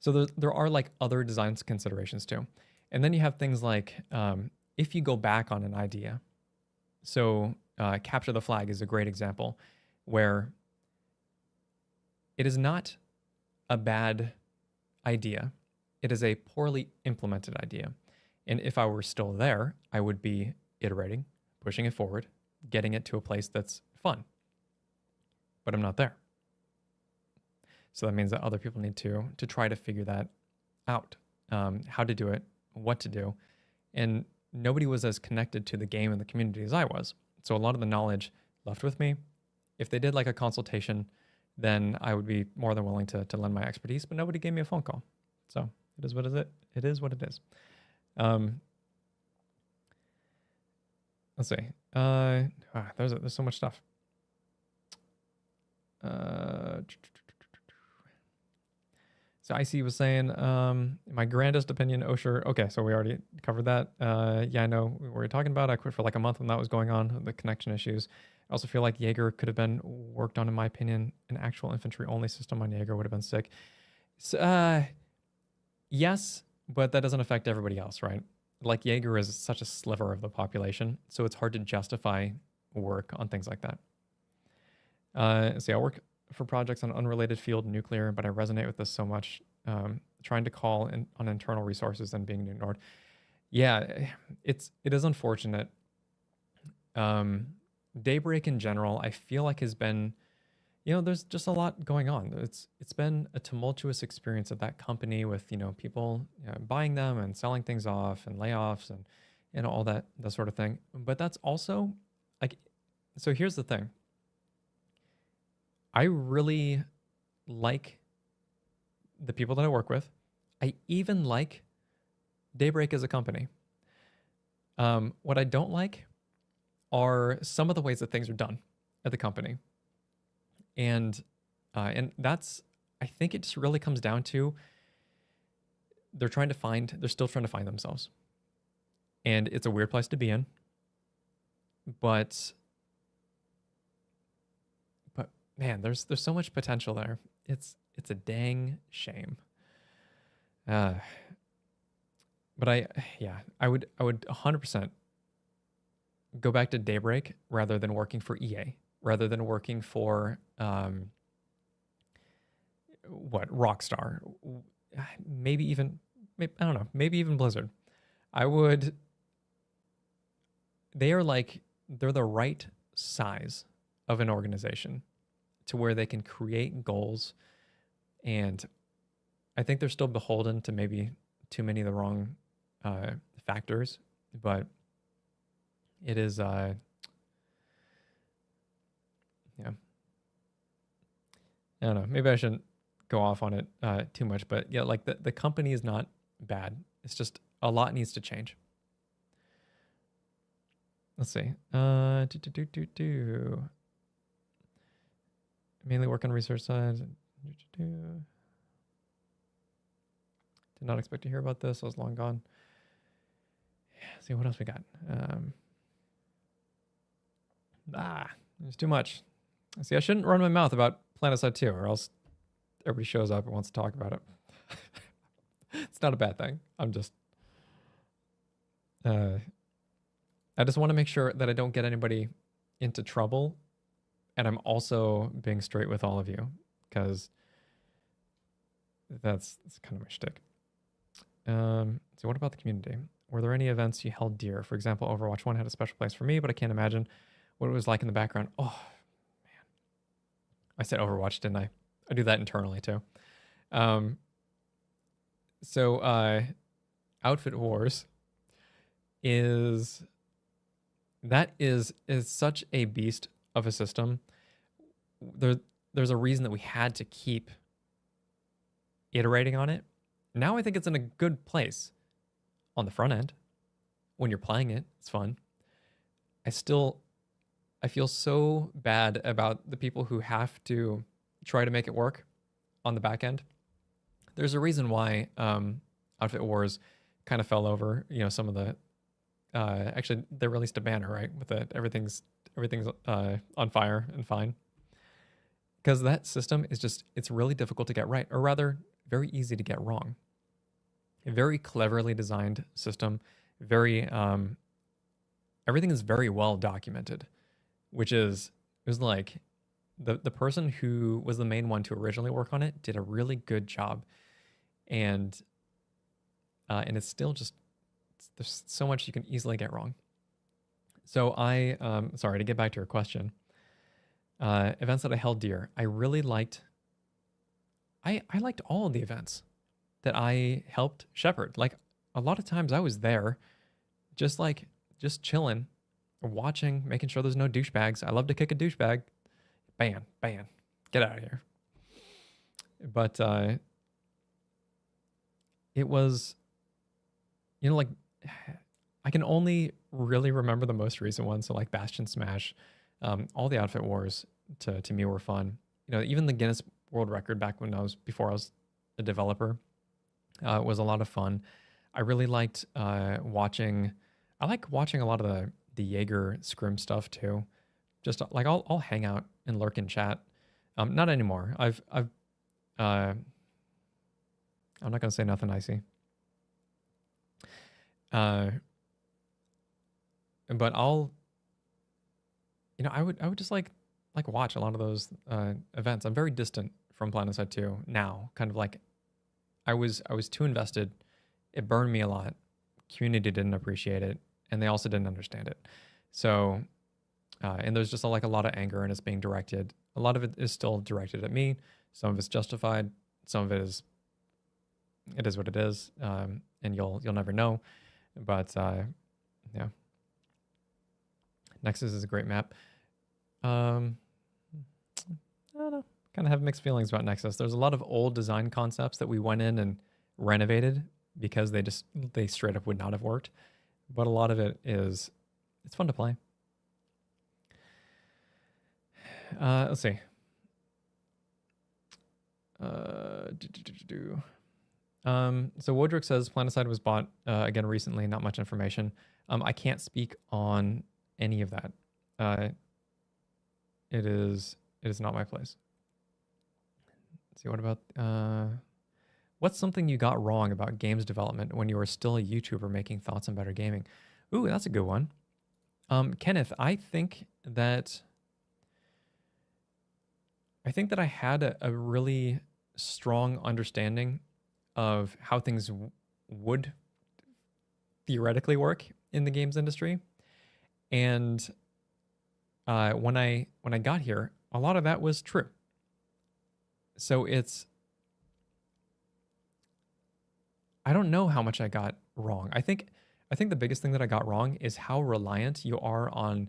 so there are like other design considerations too. And then you have things like if you go back on an idea. So capture the flag is a great example where it is not a bad idea. It is a poorly implemented idea. And if I were still there, I would be iterating, pushing it forward, getting it to a place that's fun. But I'm not there. So that means that other people need to try to figure that out, how to do it, what to do. And nobody was as connected to the game and the community as I was. So a lot of the knowledge left with me. If they did like a consultation, then I would be more than willing to lend my expertise, but nobody gave me a phone call. So it is what it is. It is what it is. Let's see. There's so much stuff. So IC was saying, my grandest opinion, Osher. Okay, so we already covered that. Yeah, I know what we're talking about. I quit for like a month when that was going on, the connection issues. I also feel like Jaeger could have been worked on, in my opinion. An actual infantry only system on Jaeger would have been sick. So, yes, but that doesn't affect everybody else, right? Like Jaeger is such a sliver of the population, so it's hard to justify work on things like that. I work for projects on unrelated field nuclear, but I resonate with this so much. Trying to call on internal resources and being ignored. Yeah, it is unfortunate. Daybreak in general, I feel like has been, there's just a lot going on. It's been a tumultuous experience at that company with, people buying them and selling things off and layoffs and all that sort of thing. But that's also like, so here's the thing. I really like the people that I work with. I even like Daybreak as a company. What I don't like are some of the ways that things are done at the company. And that's, I think it just really comes down to they're still trying to find themselves. And it's a weird place to be in. But man, there's so much potential there. It's a dang shame. But I would 100% go back to Daybreak rather than working for EA, rather than working for Rockstar, maybe even I don't know, maybe even Blizzard. They're the right size of an organization to where they can create goals, and I think they're still beholden to maybe too many of the wrong factors, but it is yeah. I don't know, maybe I shouldn't go off on it too much, but yeah, like the company is not bad. It's just a lot needs to change. Let's see. Mainly work on research side. Did not expect to hear about this. I was long gone. Let's see what else we got. There's too much. See, I shouldn't run my mouth about PlanetSide 2, or else everybody shows up and wants to talk about it. It's not a bad thing. I'm just I just want to make sure that I don't get anybody into trouble, and I'm also being straight with all of you, because that's kind of my shtick. So what about the community? Were there any events you held dear? For example, Overwatch 1 had a special place for me, but I can't imagine what it was like in the background. Oh, man. I said Overwatch, didn't I? I do that internally too. So Outfit Wars is such a beast of a system. There's a reason that we had to keep iterating on it. Now I think it's in a good place on the front end. When you're playing it, it's fun. I feel so bad about the people who have to try to make it work on the back end. There's a reason why Outfit Wars kind of fell over. You know, some of the actually they released a banner, right, with everything's on fire and fine, because that system is it's really difficult to get right, or rather very easy to get wrong. A very cleverly designed system, very everything is very well documented, which is like the person who was the main one to originally work on it did a really good job, and it's still just, there's so much you can easily get wrong. So sorry, to get back to your question, events that I held dear, I really liked. I liked all of the events that I helped shepherd. Like, a lot of times I was there, just chilling, watching, making sure there's no douchebags. I love to kick a douchebag. Ban, get out of here. But it was, like, I can only really remember the most recent ones. So like Bastion Smash, all the Outfit Wars to me were fun. Even the Guinness World Record back before I was a developer, was a lot of fun. I really liked watching. I like watching a lot of the Jaeger scrim stuff too. Just like I'll hang out and lurk in chat. Not anymore. I'm not gonna say nothing icy. But I would just like watch a lot of those events. I'm very distant from PlanetSide 2 now. Kind of like I was too invested. It burned me a lot. Community didn't appreciate it, and they also didn't understand it. So, and there's just a lot of anger, and it's being directed. A lot of it is still directed at me. Some of it's justified. Some of it is what it is, and you'll never know. But yeah, Nexus is a great map. I don't know. Kind of have mixed feelings about Nexus. There's a lot of old design concepts that we went in and renovated because they straight up would not have worked. But a lot of it it's fun to play. Let's see. So Wodrick says Planetside was bought again recently. Not much information. I can't speak on any of that. It is not my place. Let's see, what about what's something you got wrong about games development when you were still a YouTuber making thoughts on better gaming? Ooh, that's a good one. Kenneth, I think that I had a really strong understanding of how things would theoretically work in the games industry. And when I got here, a lot of that was true. So I don't know how much I got wrong. I think the biggest thing that I got wrong is how reliant you are on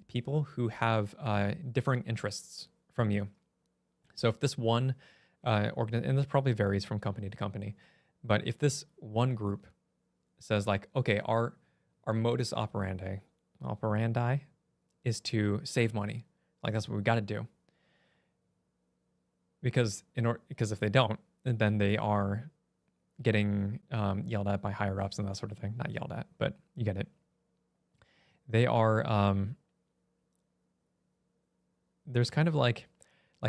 people who have differing interests from you. So if this one and this probably varies from company to company, but if this one group says like, okay, our modus operandi is to save money, like that's what we got to do, because if they don't, then they are getting yelled at by higher ups and that sort of thing. Not yelled at, but you get it. They are there's kind of like,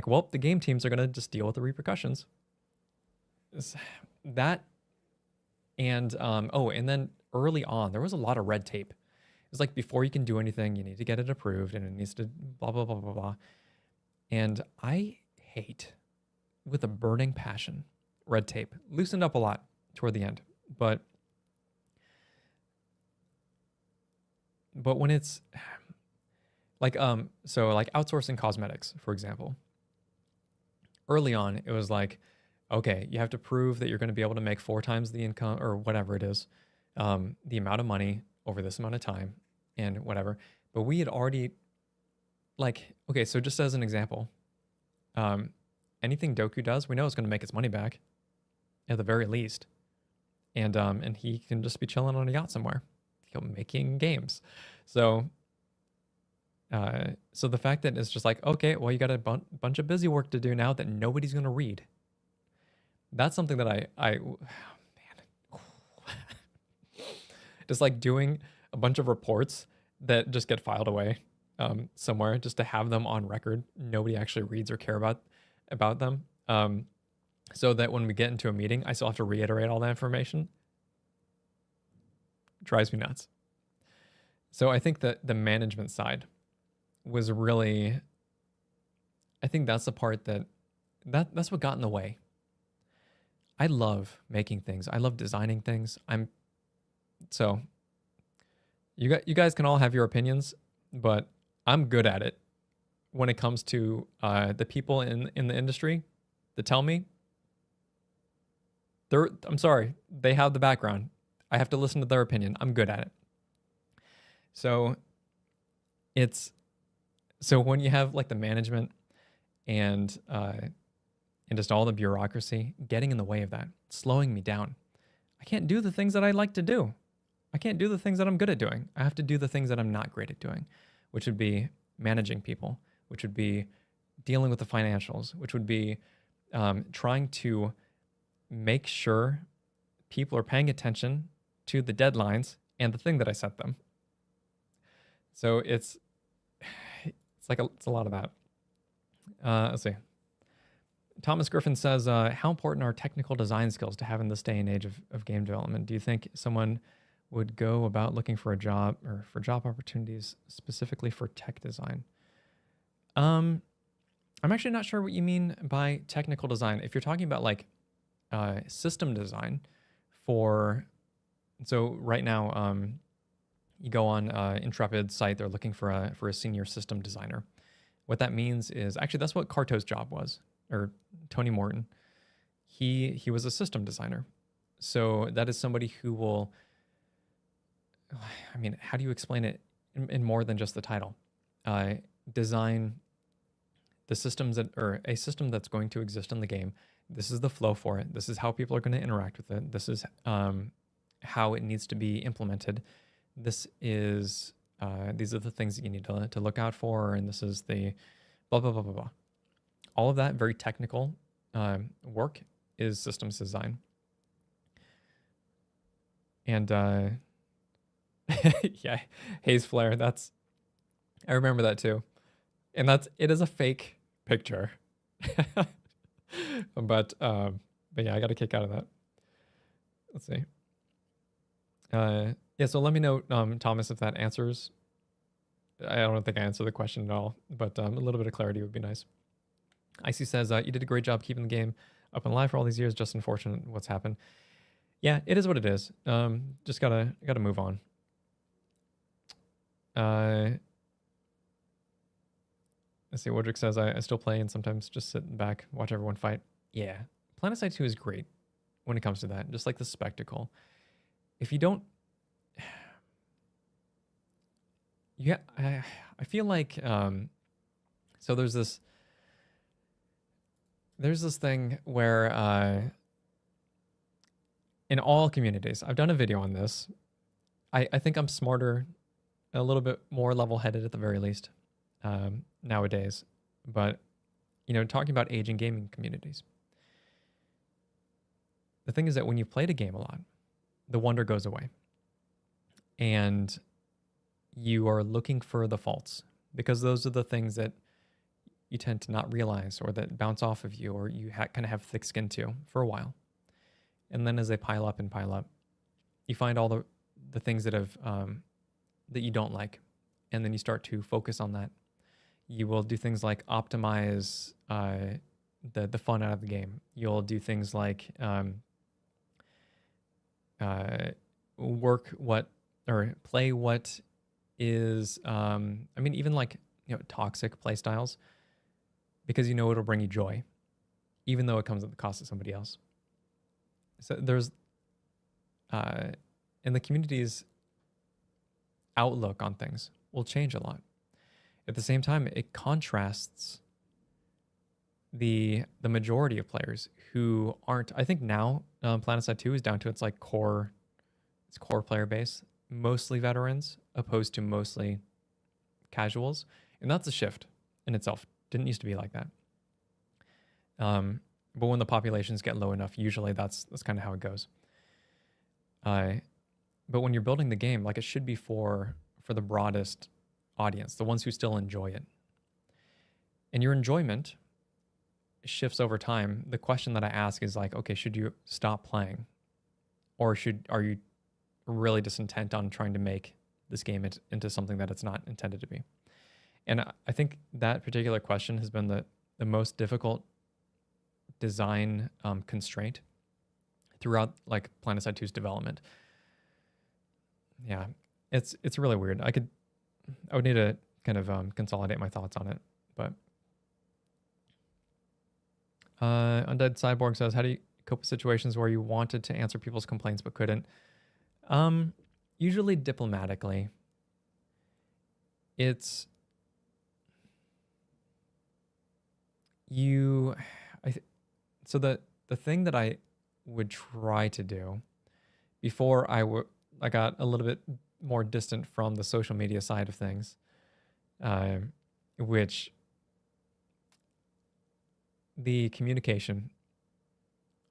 well, the game teams are going to just deal with the repercussions. That, and and then early on, there was a lot of red tape. It's like before you can do anything, you need to get it approved and it needs to blah, blah, blah, blah, blah. And I hate with a burning passion red tape. Loosened up a lot toward the end, but when it's like, so like outsourcing cosmetics, for example, early on, it was like, okay, you have to prove that you're going to be able to make 4 times the income or whatever it is, the amount of money over this amount of time and whatever. But we had already, like, okay, so just as an example, anything Doku does, we know it's going to make its money back at the very least. And he can just be chilling on a yacht somewhere, making games. So the fact that it's just like, okay, well, you got a bunch of busy work to do now that nobody's going to read. That's something that I just like doing a bunch of reports that just get filed away somewhere just to have them on record. Nobody actually reads or care about them. So that when we get into a meeting, I still have to reiterate all that information. Drives me nuts. So I think that the management side was really, I think that's the part that's what got in the way. I love making things. I love designing things. So you guys can all have your opinions, but I'm good at it when it comes to the people in the industry that tell me I'm sorry, they have the background. I have to listen to their opinion. I'm good at it. So when you have like the management and just all the bureaucracy getting in the way of that, slowing me down, I can't do the things that I like to do. I can't do the things that I'm good at doing. I have to do the things that I'm not great at doing, which would be managing people, which would be dealing with the financials, which would be trying to make sure people are paying attention to the deadlines and the thing that I set them. So it's a lot of that. Let's see. Thomas Griffin says, how important are technical design skills to have in this day and age of game development? Do you think someone would go about looking for a job or for job opportunities specifically for tech design? I'm actually not sure what you mean by technical design. If you're talking about like system design so right now, you go on Intrepid's site, they're looking for a senior system designer. What that means is, actually that's what Carto's job was, or Tony Morton. He was a system designer. So that is somebody who will, I mean, how do you explain it in more than just the title? Design the systems or a system that's going to exist in the game. This is the flow for it. This is how people are going to interact with it. This is how it needs to be implemented. This is these are the things that you need to look out for, and this is the blah blah blah blah blah. All of that very technical work is systems design. And yeah, haze flare. I remember that too. And it is a fake picture. but yeah, I got a kick out of that. Let's see. Yeah, so let me know, Thomas, if that answers. I don't think I answered the question at all, but a little bit of clarity would be nice. Icy says, you did a great job keeping the game up and alive for all these years. Just unfortunate what's happened. Yeah, it is what it is. Just gotta move on. Let's see. Wodrick says, I still play and sometimes just sit back, watch everyone fight. Yeah, PlanetSide 2 is great when it comes to that. Just like the spectacle. If you don't, yeah, I feel like so there's this thing where in all communities, I've done a video on this. I think I'm smarter, a little bit more level-headed at the very least nowadays. But, talking about aging gaming communities, the thing is that when you played a game a lot, the wonder goes away. And you are looking for the faults because those are the things that you tend to not realize or that bounce off of you or you kind of have thick skin to for a while. And then as they pile up, you find all the things that have that you don't like. And then you start to focus on that. You will do things like optimize the fun out of the game. You'll do things like play what is even like toxic play styles, because it'll bring you joy even though it comes at the cost of somebody else. So there's in the community's outlook on things will change a lot. At the same time, it contrasts the majority of players who aren't. I think now PlanetSide 2 is down to its core player base, mostly veterans opposed to mostly casuals, and that's a shift in itself. Didn't used to be like that. But when the populations get low enough, usually that's kind of how it goes. But when you're building the game, it should be for the broadest audience, the ones who still enjoy it. And your enjoyment shifts over time. The question that I ask is okay, should you stop playing? Or are you really just intent on trying to make this game into something that it's not intended to be? And I think that particular question has been the most difficult design constraint throughout PlanetSide 2's development. Yeah, it's really weird. I would need to kind of consolidate my thoughts on it. But Undead Cyborg says, how do you cope with situations where you wanted to answer people's complaints but couldn't? Usually diplomatically. It's so the thing that I would try to do before I got a little bit more distant from the social media side of things, which the communication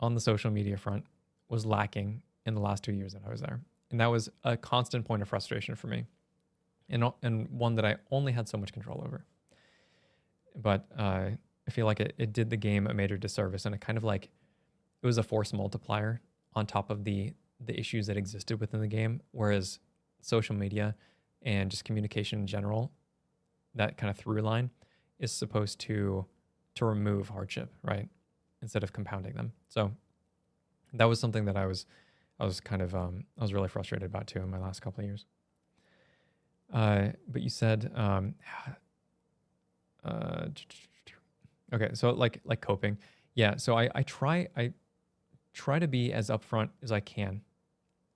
on the social media front was lacking in the last 2 years that I was there. And that was a constant point of frustration for me, and one that I only had so much control over. But I feel like it did the game a major disservice, and it was a force multiplier on top of the issues that existed within the game, whereas social media and just communication in general, that kind of through line, is supposed to remove hardship, right? Instead of compounding them. So that was something that I was kind of I was really frustrated about too in my last couple of years. But you said okay, so like coping. Yeah, so I try to be as upfront as I can,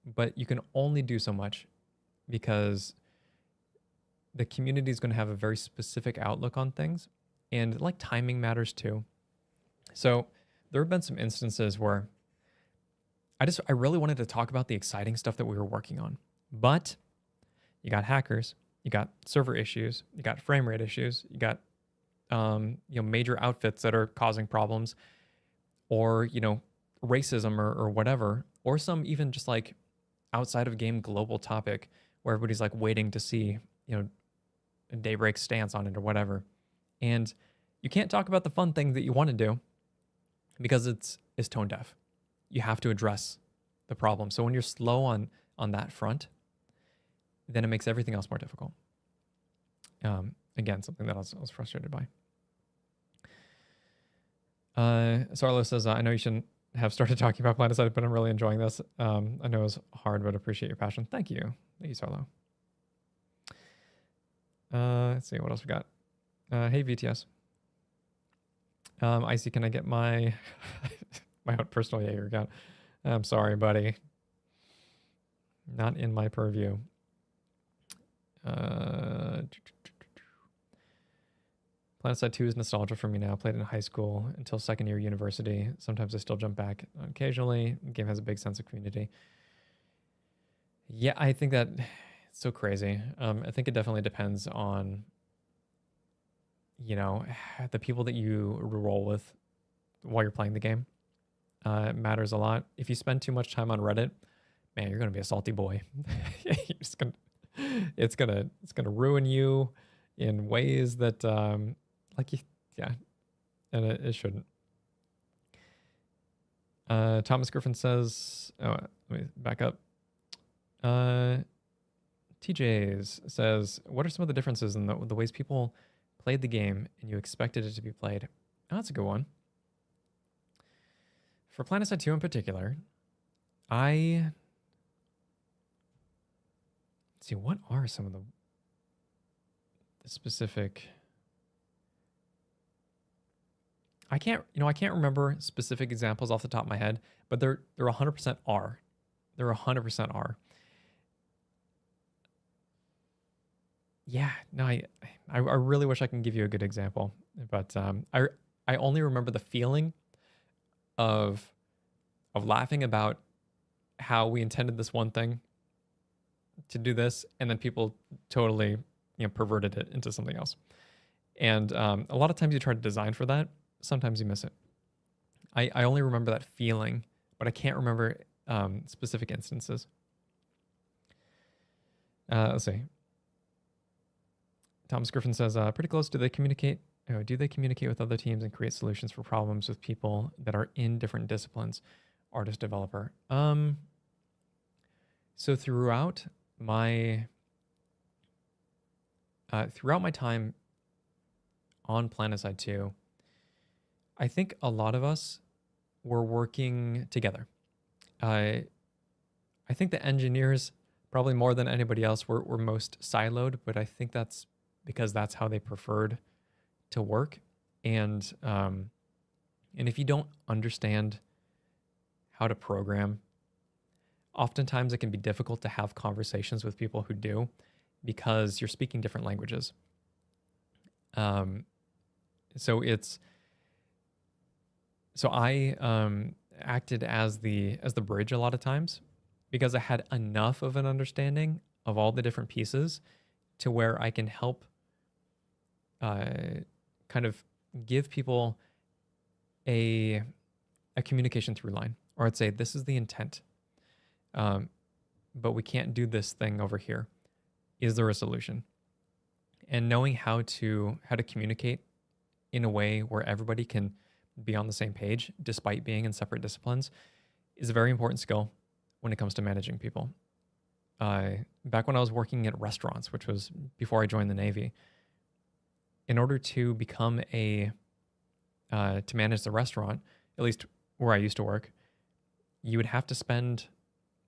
but you can only do so much because the community is going to have a very specific outlook on things, and timing matters too. So there have been some instances where I really wanted to talk about the exciting stuff that we were working on, but you got hackers, you got server issues, you got frame rate issues, you got major outfits that are causing problems. or, racism or whatever, or some even just like outside of game global topic where everybody's like waiting to see, a Daybreak's stance on it or whatever. And you can't talk about the fun thing that you want to do because it's tone deaf. You have to address the problem. So when you're slow on that front, then it makes everything else more difficult. Again, something that I was frustrated by. Sarlo says, I know you shouldn't have started talking about Planetside, but I'm really enjoying this. I know it's hard, but appreciate your passion. Thank you. Thank you, Sarlo. Let's see, what else we got? Hey, VTS. Icy, can I get my my own personal Jaeger account? I'm sorry, buddy. Not in my purview. PlanetSide 2 is nostalgia for me now. Played in high school until second year university. Sometimes I still jump back occasionally. The game has a big sense of community. Yeah, I think that it's so crazy. I think it definitely depends on, the people that you roll with while you're playing the game. It matters a lot. If you spend too much time on Reddit, man, you're gonna be a salty boy. It's gonna ruin you in ways that and it shouldn't. Thomas Griffin says, let me back up. TJ's says, what are some of the differences in the ways people played the game and you expected it to be played? Oh, that's a good one. For PlanetSide 2 in particular, let's see, what are some of the specific... I can't remember specific examples off the top of my head, but they're 100% are. They're 100% are. Yeah, no, I really wish I can give you a good example, but I only remember the feeling of laughing about how we intended this one thing to do this, and then people totally perverted it into something else. And a lot of times you try to design for that. Sometimes you miss it. I only remember that feeling, but I can't remember specific instances. Let's see. Thomas Griffin says, pretty close. Do they communicate with other teams and create solutions for problems with people that are in different disciplines? Artist, developer. So throughout my time on PlanetSide 2, I think a lot of us were working together. I think the engineers, probably more than anybody else, were most siloed, but I think that's because that's how they preferred to work. And if you don't understand how to program, oftentimes it can be difficult to have conversations with people who do, because you're speaking different languages. So I acted as the bridge a lot of times, because I had enough of an understanding of all the different pieces to where I can help kind of give people a communication through line, or I'd say, this is the intent, but we can't do this thing over here. Is there a solution? And knowing how to communicate in a way where everybody can be on the same page despite being in separate disciplines is a very important skill when it comes to managing people. Back when I was working at restaurants, which was before I joined the Navy, in order to become to manage the restaurant, at least where I used to work, you would have to spend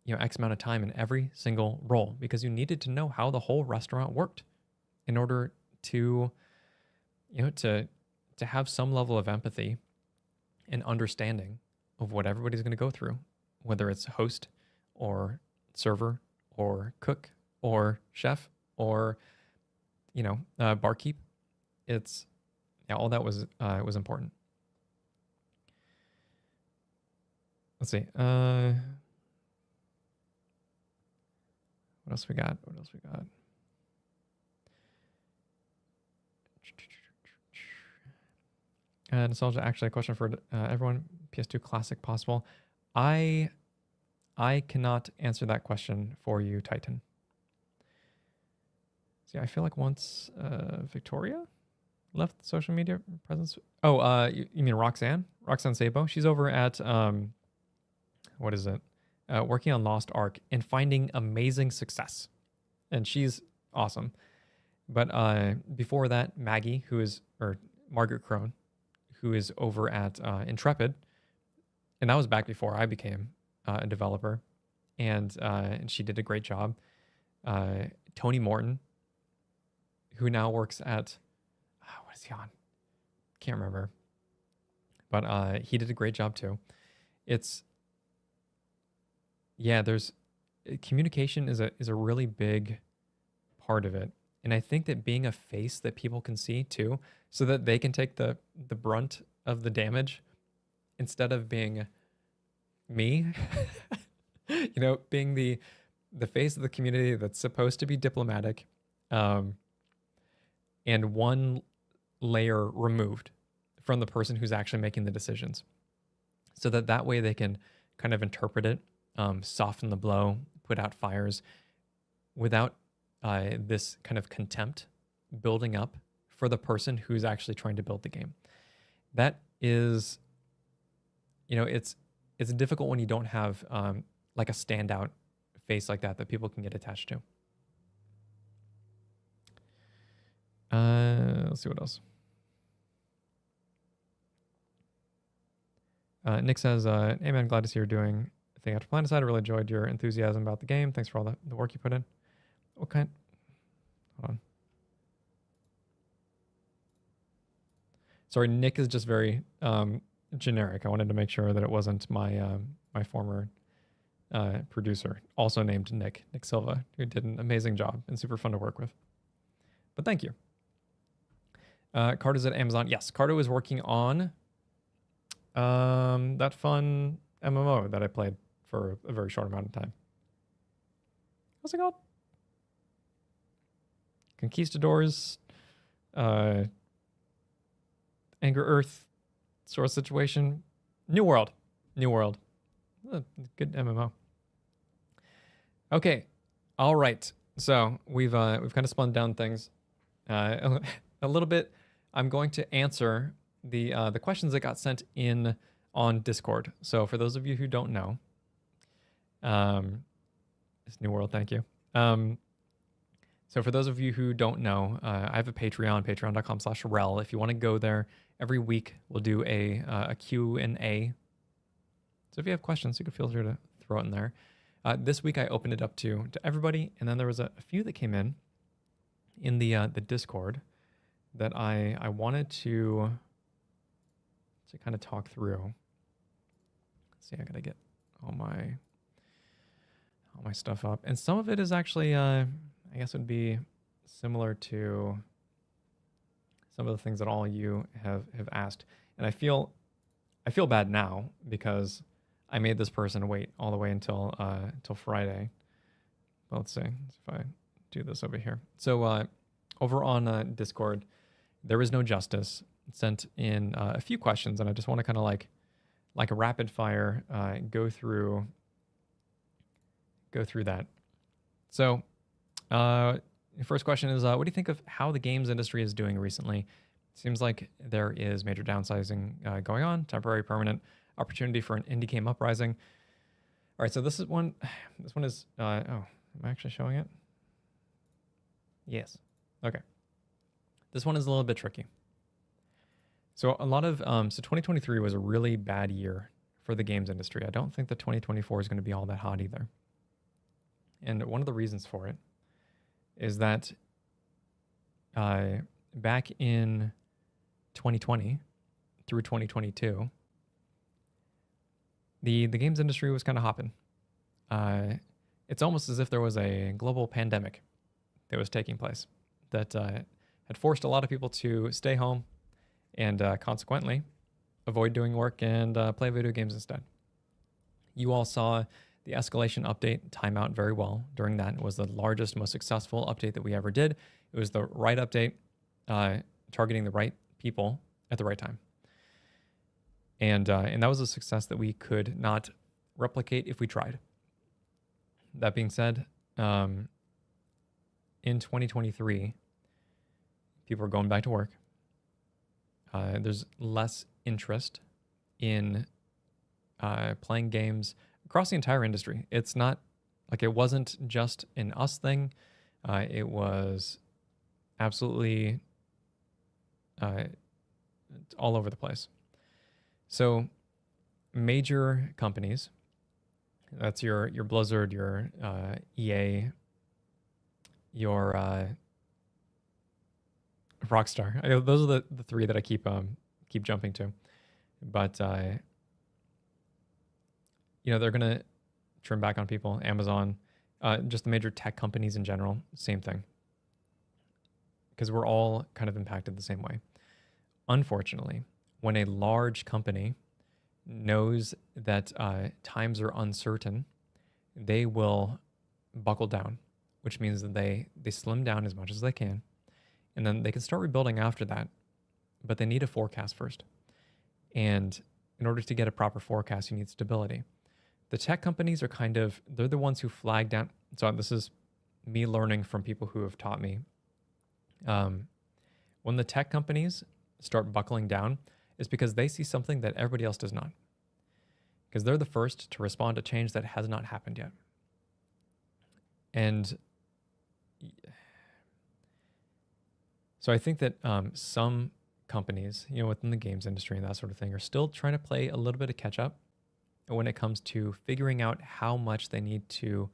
X amount of time in every single role, because you needed to know how the whole restaurant worked in order to to have some level of empathy and understanding of what everybody's going to go through, whether it's host or server or cook or chef or barkeep. It's all that was important. Let's see. What else we got? Nostalgia, actually, a question for everyone. PS2 classic possible. I cannot answer that question for you, Titan. See, I feel like once Victoria left the social media presence. Oh, you mean Roxanne? Roxanne Sabo? She's over at what is it? Working on Lost Ark and finding amazing success, and she's awesome. But before that, Maggie, or Margaret Crone, who is over at Intrepid, and that was back before I became a developer, and she did a great job. Tony Morton, who now works at what is he on? Can't remember, but he did a great job too. There's communication is a really big part of it. And I think that being a face that people can see too, so that they can take the brunt of the damage instead of being me, being the face of the community that's supposed to be diplomatic, and one layer removed from the person who's actually making the decisions, so that way they can kind of interpret it, soften the blow, put out fires without this kind of contempt building up for the person who's actually trying to build the game. That is, it's difficult when you don't have like a standout face like that people can get attached to. Let's see what else. Nick says, hey man, glad to see you're doing a thing after Planetside. I really enjoyed your enthusiasm about the game. Thanks for all the work you put in. What kind? Hold on. Sorry, Nick is just very generic. I wanted to make sure that it wasn't my my former producer, also named Nick Silva, who did an amazing job and super fun to work with. But thank you. Cardo's at Amazon. Yes, Cardo is working on that fun MMO that I played for a very short amount of time. What's it called? Conquistadors, Anger Earth sort of situation. New World. Good MMO. Okay, all right. So we've kind of spun down things a little bit. I'm going to answer the questions that got sent in on Discord. So for those of you who don't know, it's New World. Thank you. So for those of you who don't know, I have a Patreon, patreon.com/Rel. If you want to go there, every week we'll do a Q&A. So if you have questions, you can feel free to throw it in there. This week I opened it up to everybody, and then there was a few that came in the Discord that I wanted to kind of talk through. Let's see, I gotta get all my stuff up, and some of it is actually I guess it would be similar to some of the things that all you have asked. And I feel bad now because I made this person wait all the way until Friday. But let's see if I do this over here. So over on Discord, there is no justice sent in a few questions, and I just want to kind of like a rapid fire go through that. So the first question is, what do you think of how the games industry is doing recently? Seems like there is major downsizing going on, temporary, permanent opportunity for an indie game uprising. All right, so this one is, oh, am I actually showing it? Yes. Okay. This one is a little bit tricky. So a lot of, so 2023 was a really bad year for the games industry. I don't think that 2024 is going to be all that hot either. And one of the reasons for it is that back in 2020 through 2022, the games industry was kind of hopping. It's almost as if there was a global pandemic that was taking place that had forced a lot of people to stay home and consequently avoid doing work and play video games instead. You all saw the escalation update time out very well during that. It was the largest, most successful update that we ever did. It was the right update, targeting the right people at the right time. And that was a success that we could not replicate if we tried. That being said, in 2023, people are going back to work. There's less interest in playing games across the entire industry. It's not like it wasn't just an us thing. It was absolutely all over the place. So major companies, that's your Blizzard, your EA, your Rockstar. Those are the three that I keep jumping to. But they're gonna trim back on people. Amazon, just the major tech companies in general, same thing. Because we're all kind of impacted the same way. Unfortunately, when a large company knows that times are uncertain, they will buckle down, which means that they slim down as much as they can, and then they can start rebuilding after that. But they need a forecast first. And in order to get a proper forecast, you need stability. The tech companies are they're the ones who flag down. So this is me learning from people who have taught me. When the tech companies start buckling down, it's because they see something that everybody else does not. Because they're the first to respond to change that has not happened yet. And so I think that some companies, within the games industry and that sort of thing, are still trying to play a little bit of catch up when it comes to figuring out how much they need to,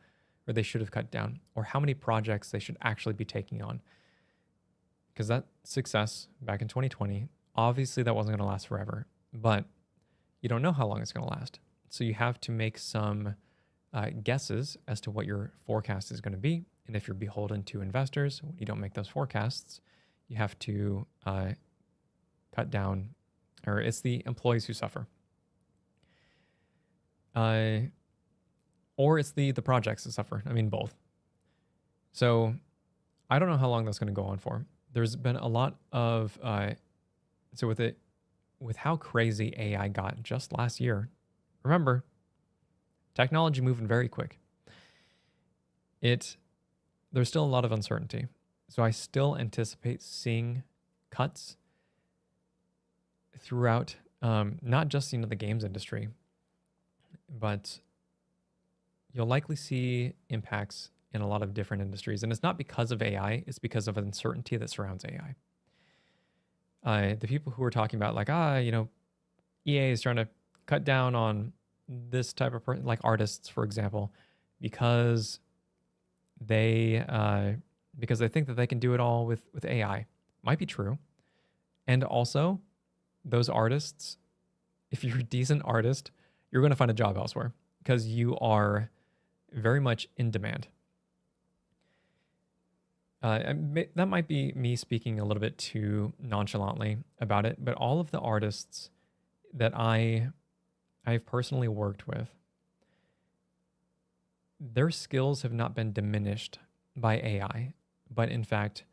or they should have cut down, or how many projects they should actually be taking on. Because that success back in 2020, obviously that wasn't going to last forever, but you don't know how long it's going to last. So you have to make some guesses as to what your forecast is going to be. And if you're beholden to investors, when you don't make those forecasts, you have to cut down, or it's the employees who suffer. Or it's the projects that suffer. I mean, both. So I don't know how long that's going to go on for. There's been a lot of, with how crazy AI got just last year, remember, technology moving very quick. There's still a lot of uncertainty. So I still anticipate seeing cuts throughout, not just, the games industry, but you'll likely see impacts in a lot of different industries. And it's not because of AI, it's because of uncertainty that surrounds AI. The people who are talking about EA is trying to cut down on this type of person, like artists, for example, because they think that they can do it all with AI. Might be true. And also, those artists, if you're a decent artist, you're going to find a job elsewhere because you are very much in demand. That might be me speaking a little bit too nonchalantly about it, but all of the artists that I've personally worked with, their skills have not been diminished by AI, but in fact,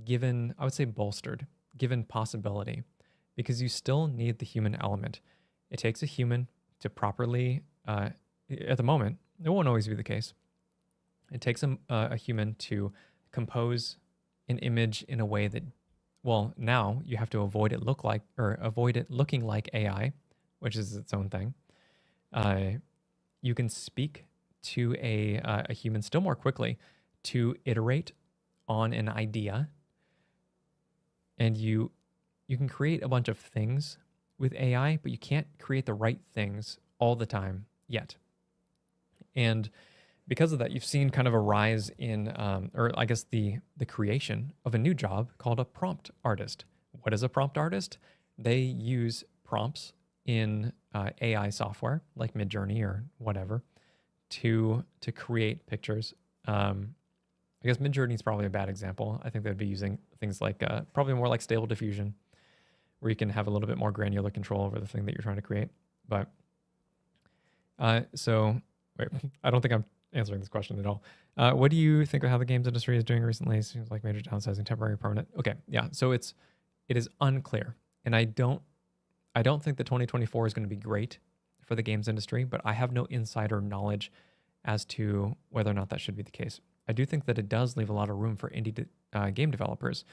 given, I would say bolstered, given possibility, because you still need the human element. It takes a human to properly, at the moment, it won't always be the case. It takes a human to compose an image in a way that, well, now you have to avoid it looking like AI, which is its own thing. You can speak to a human still more quickly to iterate on an idea, and you can create a bunch of things with AI, but you can't create the right things all the time yet. And because of that, you've seen kind of a rise in, or I guess the creation of a new job called a prompt artist. What is a prompt artist? They use prompts in AI software like Midjourney or whatever to create pictures. I guess Midjourney is probably a bad example. I think they'd be using things like probably more like Stable Diffusion, where you can have a little bit more granular control over the thing that you're trying to create. But so wait, I don't think I'm answering this question at all. What do you think of how the games industry is doing recently? It seems like major downsizing, temporary, permanent. Okay, yeah. So it is unclear, and I don't I don't think that 2024 is going to be great for the games industry, but I have no insider knowledge as to whether or not that should be the case. I do think that it does leave a lot of room for indie game developers.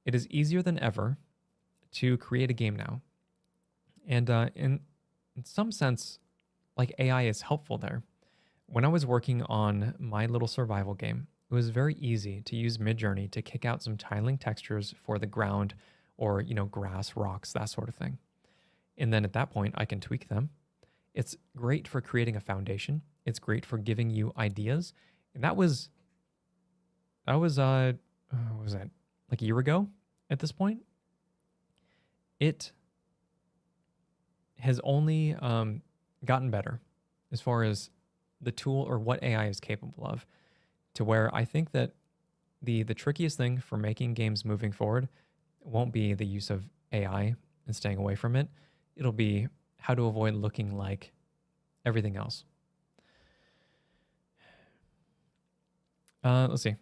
It is easier than ever to create a game now. And in some sense, like AI is helpful there. When I was working on my little survival game, it was very easy to use Midjourney to kick out some tiling textures for the ground or, grass, rocks, that sort of thing. And then at that point, I can tweak them. It's great for creating a foundation. It's great for giving you ideas. And that was what was that? Like a year ago at this point? It has only gotten better as far as the tool or what AI is capable of, to where I think that the trickiest thing for making games moving forward won't be the use of AI and staying away from it. It'll be how to avoid looking like everything else. Let's see.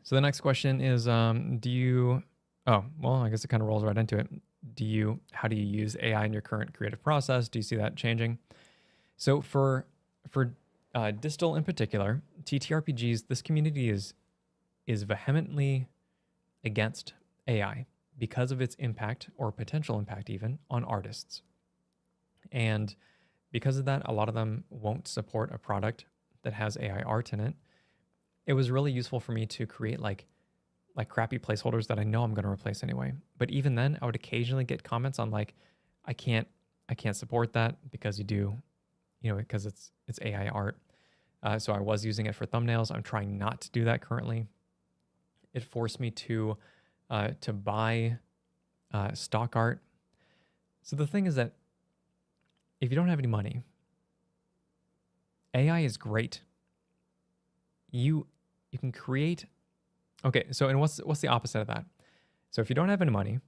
So the next question is, I guess it kind of rolls right into it. How do you use AI in your current creative process? Do you see that changing? So for Distal in particular, TTRPGs, this community is vehemently against AI because of its impact or potential impact even on artists. And because of that, a lot of them won't support a product that has AI art in it. It was really useful for me to create like crappy placeholders that I know I'm going to replace anyway. But even then, I would occasionally get comments on like, I can't support that because you do, because it's AI art. So I was using it for thumbnails. I'm trying not to do that currently. It forced me to buy stock art. So the thing is that if you don't have any money, AI is great. You can create. Okay, so and what's the opposite of that? So if you don't have any money,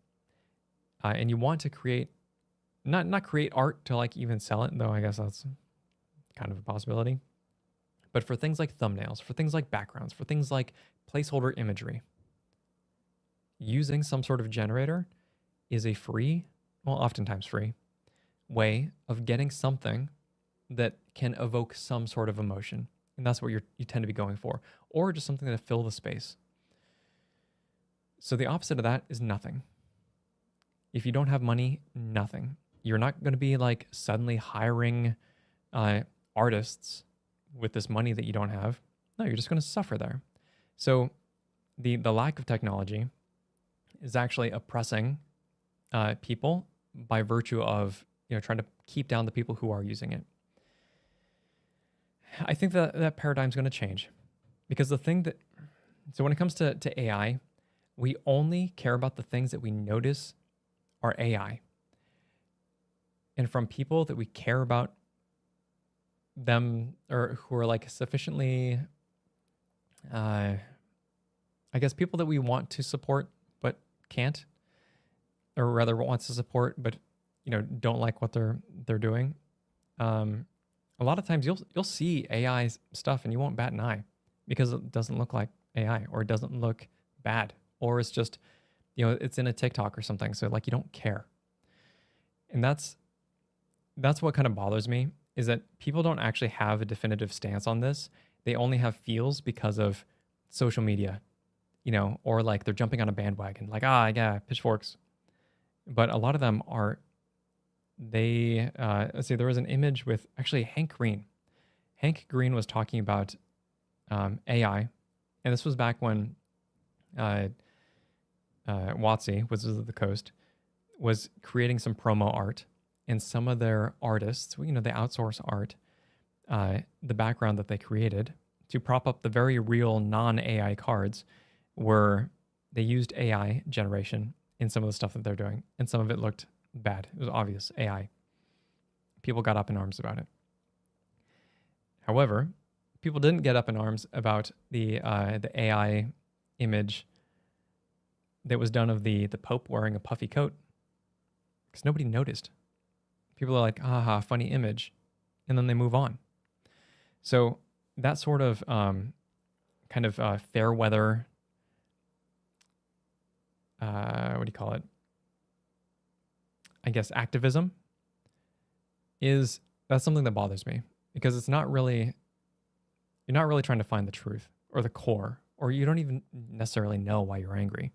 and you want to create, not create art to like even sell it, though I guess that's kind of a possibility. But for things like thumbnails, for things like backgrounds, for things like placeholder imagery, using some sort of generator is a free, oftentimes free, way of getting something that can evoke some sort of emotion. And that's what you tend to be going for. Or just something to fill the space. So the opposite of that is nothing. If you don't have money, nothing. You're not going to be like suddenly hiring artists with this money that you don't have. No, you're just going to suffer there. So the lack of technology is actually oppressing people by virtue of trying to keep down the people who are using it. I think that paradigm is going to change, because so when it comes to AI, we only care about the things that we notice are AI. And from people that we care about them, or who are like sufficiently, I guess people that we want to support but can't, or rather wants to support but don't like what they're doing. A lot of times you'll see AI stuff and you won't bat an eye because it doesn't look like AI, or it doesn't look bad, or it's just it's in a TikTok or something, so like you don't care. And that's what kind of bothers me, is that people don't actually have a definitive stance on this. They only have feels because of social media, or like they're jumping on a bandwagon, like, yeah, pitchforks. But a lot of them are, let's see, there was an image with actually Hank Green. Hank Green was talking about AI, and this was back when WotC, Wizards of the Coast, was creating some promo art, and some of their artists, they outsource art, the background that they created to prop up the very real non-AI cards, where they used AI generation in some of the stuff that they're doing, and some of it looked bad. It was obvious AI. People got up in arms about it. However, people didn't get up in arms about the AI image that was done of the Pope wearing a puffy coat, because nobody noticed. People are like, funny image, and then they move on. So that sort of kind of fair weather, what do you call it? I guess, activism that's something that bothers me, because you're not really trying to find the truth or the core, or you don't even necessarily know why you're angry.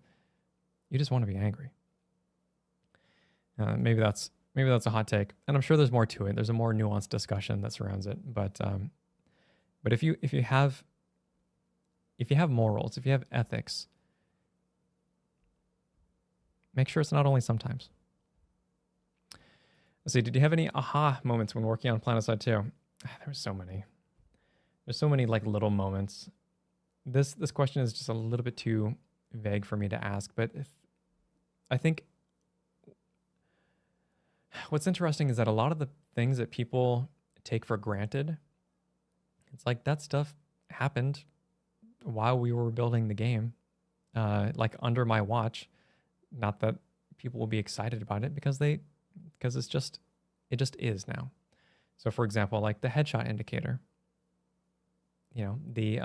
You just want to be angry. Maybe that's a hot take, and I'm sure there's more to it. There's a more nuanced discussion that surrounds it. But if you have morals, if you have ethics, make sure it's not only sometimes. Let's see. Did you have any aha moments when working on PlanetSide 2? There were so many. There's so many like little moments. This question is just a little bit too vague for me to ask, but I think what's interesting is that a lot of the things that people take for granted, it's like that stuff happened while we were building the game, like under my watch. Not that people will be excited about it because it just is now. So for example, like the headshot indicator, the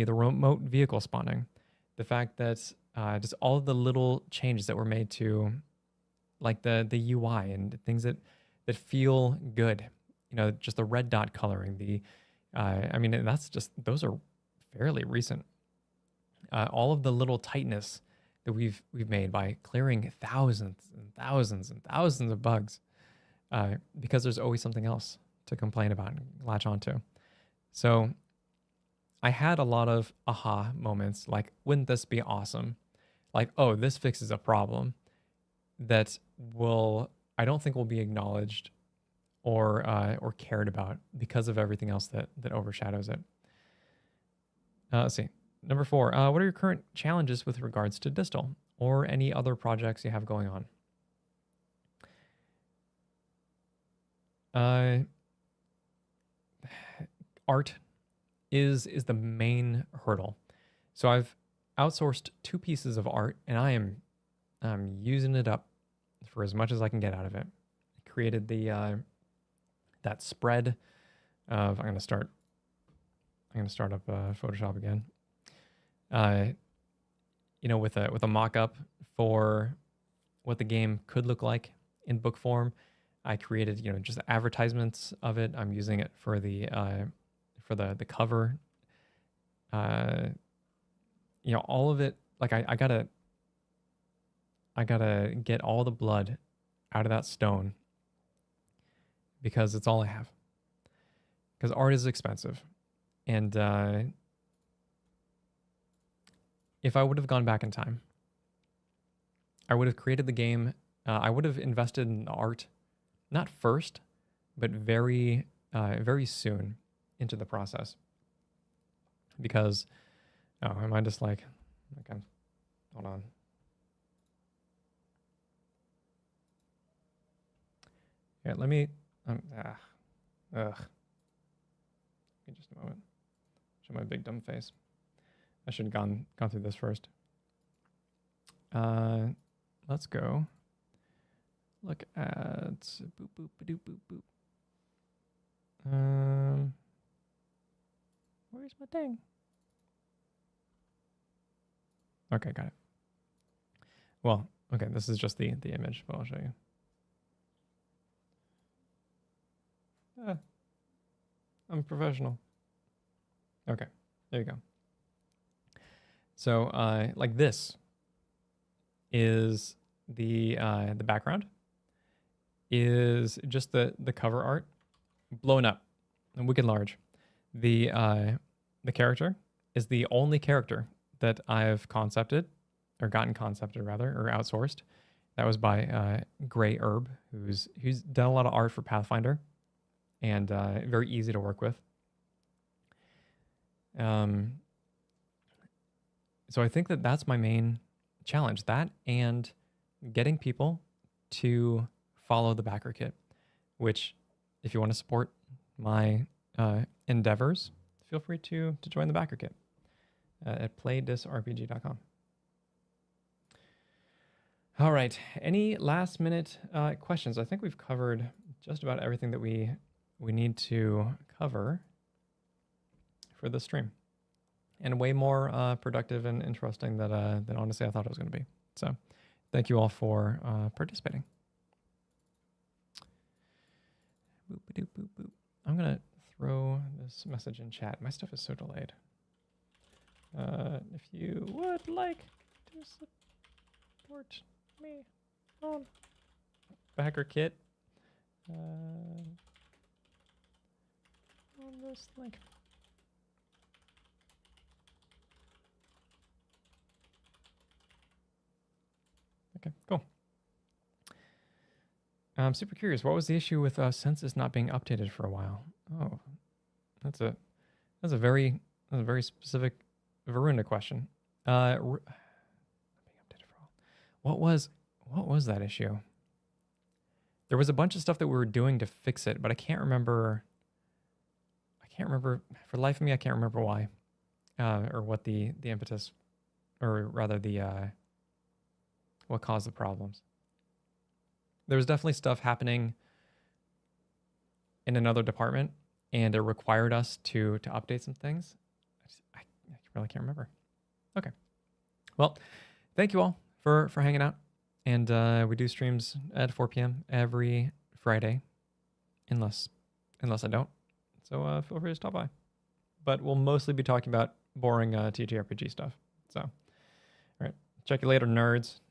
remote vehicle spawning, the fact that just all of the little changes that were made to like the UI and things that feel good, just the red dot coloring, those are fairly recent. All of the little tightness that we've made by clearing thousands and thousands and thousands of bugs, because there's always something else to complain about and latch onto. So I had a lot of aha moments, like, wouldn't this be awesome? Like, oh, this fixes a problem that I don't think will be acknowledged or cared about because of everything else that overshadows it. Let's see. Number 4, what are your current challenges with regards to Distal or any other projects you have going on? Art is the main hurdle. So I've outsourced 2 pieces of art, and I'm using it up for as much as I can get out of it. I created that spread of I'm gonna start up Photoshop again. With a mock-up for what the game could look like in book form. I created, just advertisements of it. I'm using it for the cover. All of it. Like I gotta get all the blood out of that stone because it's all I have. Because art is expensive, and if I would have gone back in time, I would have created the game. I would have invested in the art, not first, but very, very soon into the process. Because, am I just like, okay, hold on. Yeah, let me, Give me just a moment. Show my big dumb face. I should have gone through this first. Let's go. Look at boop boop boop boop boop. Where's my thing? Okay, got it. Well, okay, this is just the image, but I'll show you. I'm a professional. Okay, there you go. So, like this is the background is just the cover art blown up and wicked large. The character is the only character that I've gotten concepted rather, or outsourced. That was by Gray Herb, who's done a lot of art for Pathfinder, and very easy to work with. So I think that's my main challenge, that and getting people to follow the backer kit, which if you want to support my endeavors, feel free to join the backer kit at playdisrpg.com. All right, any last minute questions? I think we've covered just about everything that we need to cover for this stream, and way more productive and interesting than honestly I thought it was going to be. So thank you all for participating. Boop, boop, boop, boop. I'm going to throw this message in chat. My stuff is so delayed. If you would like to support me on BackerKit, on this link. Okay, cool. I'm super curious. What was the issue with census not being updated for a while? Oh, that's a very specific Varuna question. Not being updated for a while. What was that issue? There was a bunch of stuff that we were doing to fix it, but I can't remember. For the life of me. I can't remember why, or what the impetus, or rather the what caused the problems. There was definitely stuff happening in another department, and it required us to update some things. I really can't remember. Okay. Well, thank you all for hanging out. And we do streams at 4 p.m. every Friday, unless I don't. So feel free to stop by. But we'll mostly be talking about boring TTRPG stuff. So, all right. Check you later, nerds.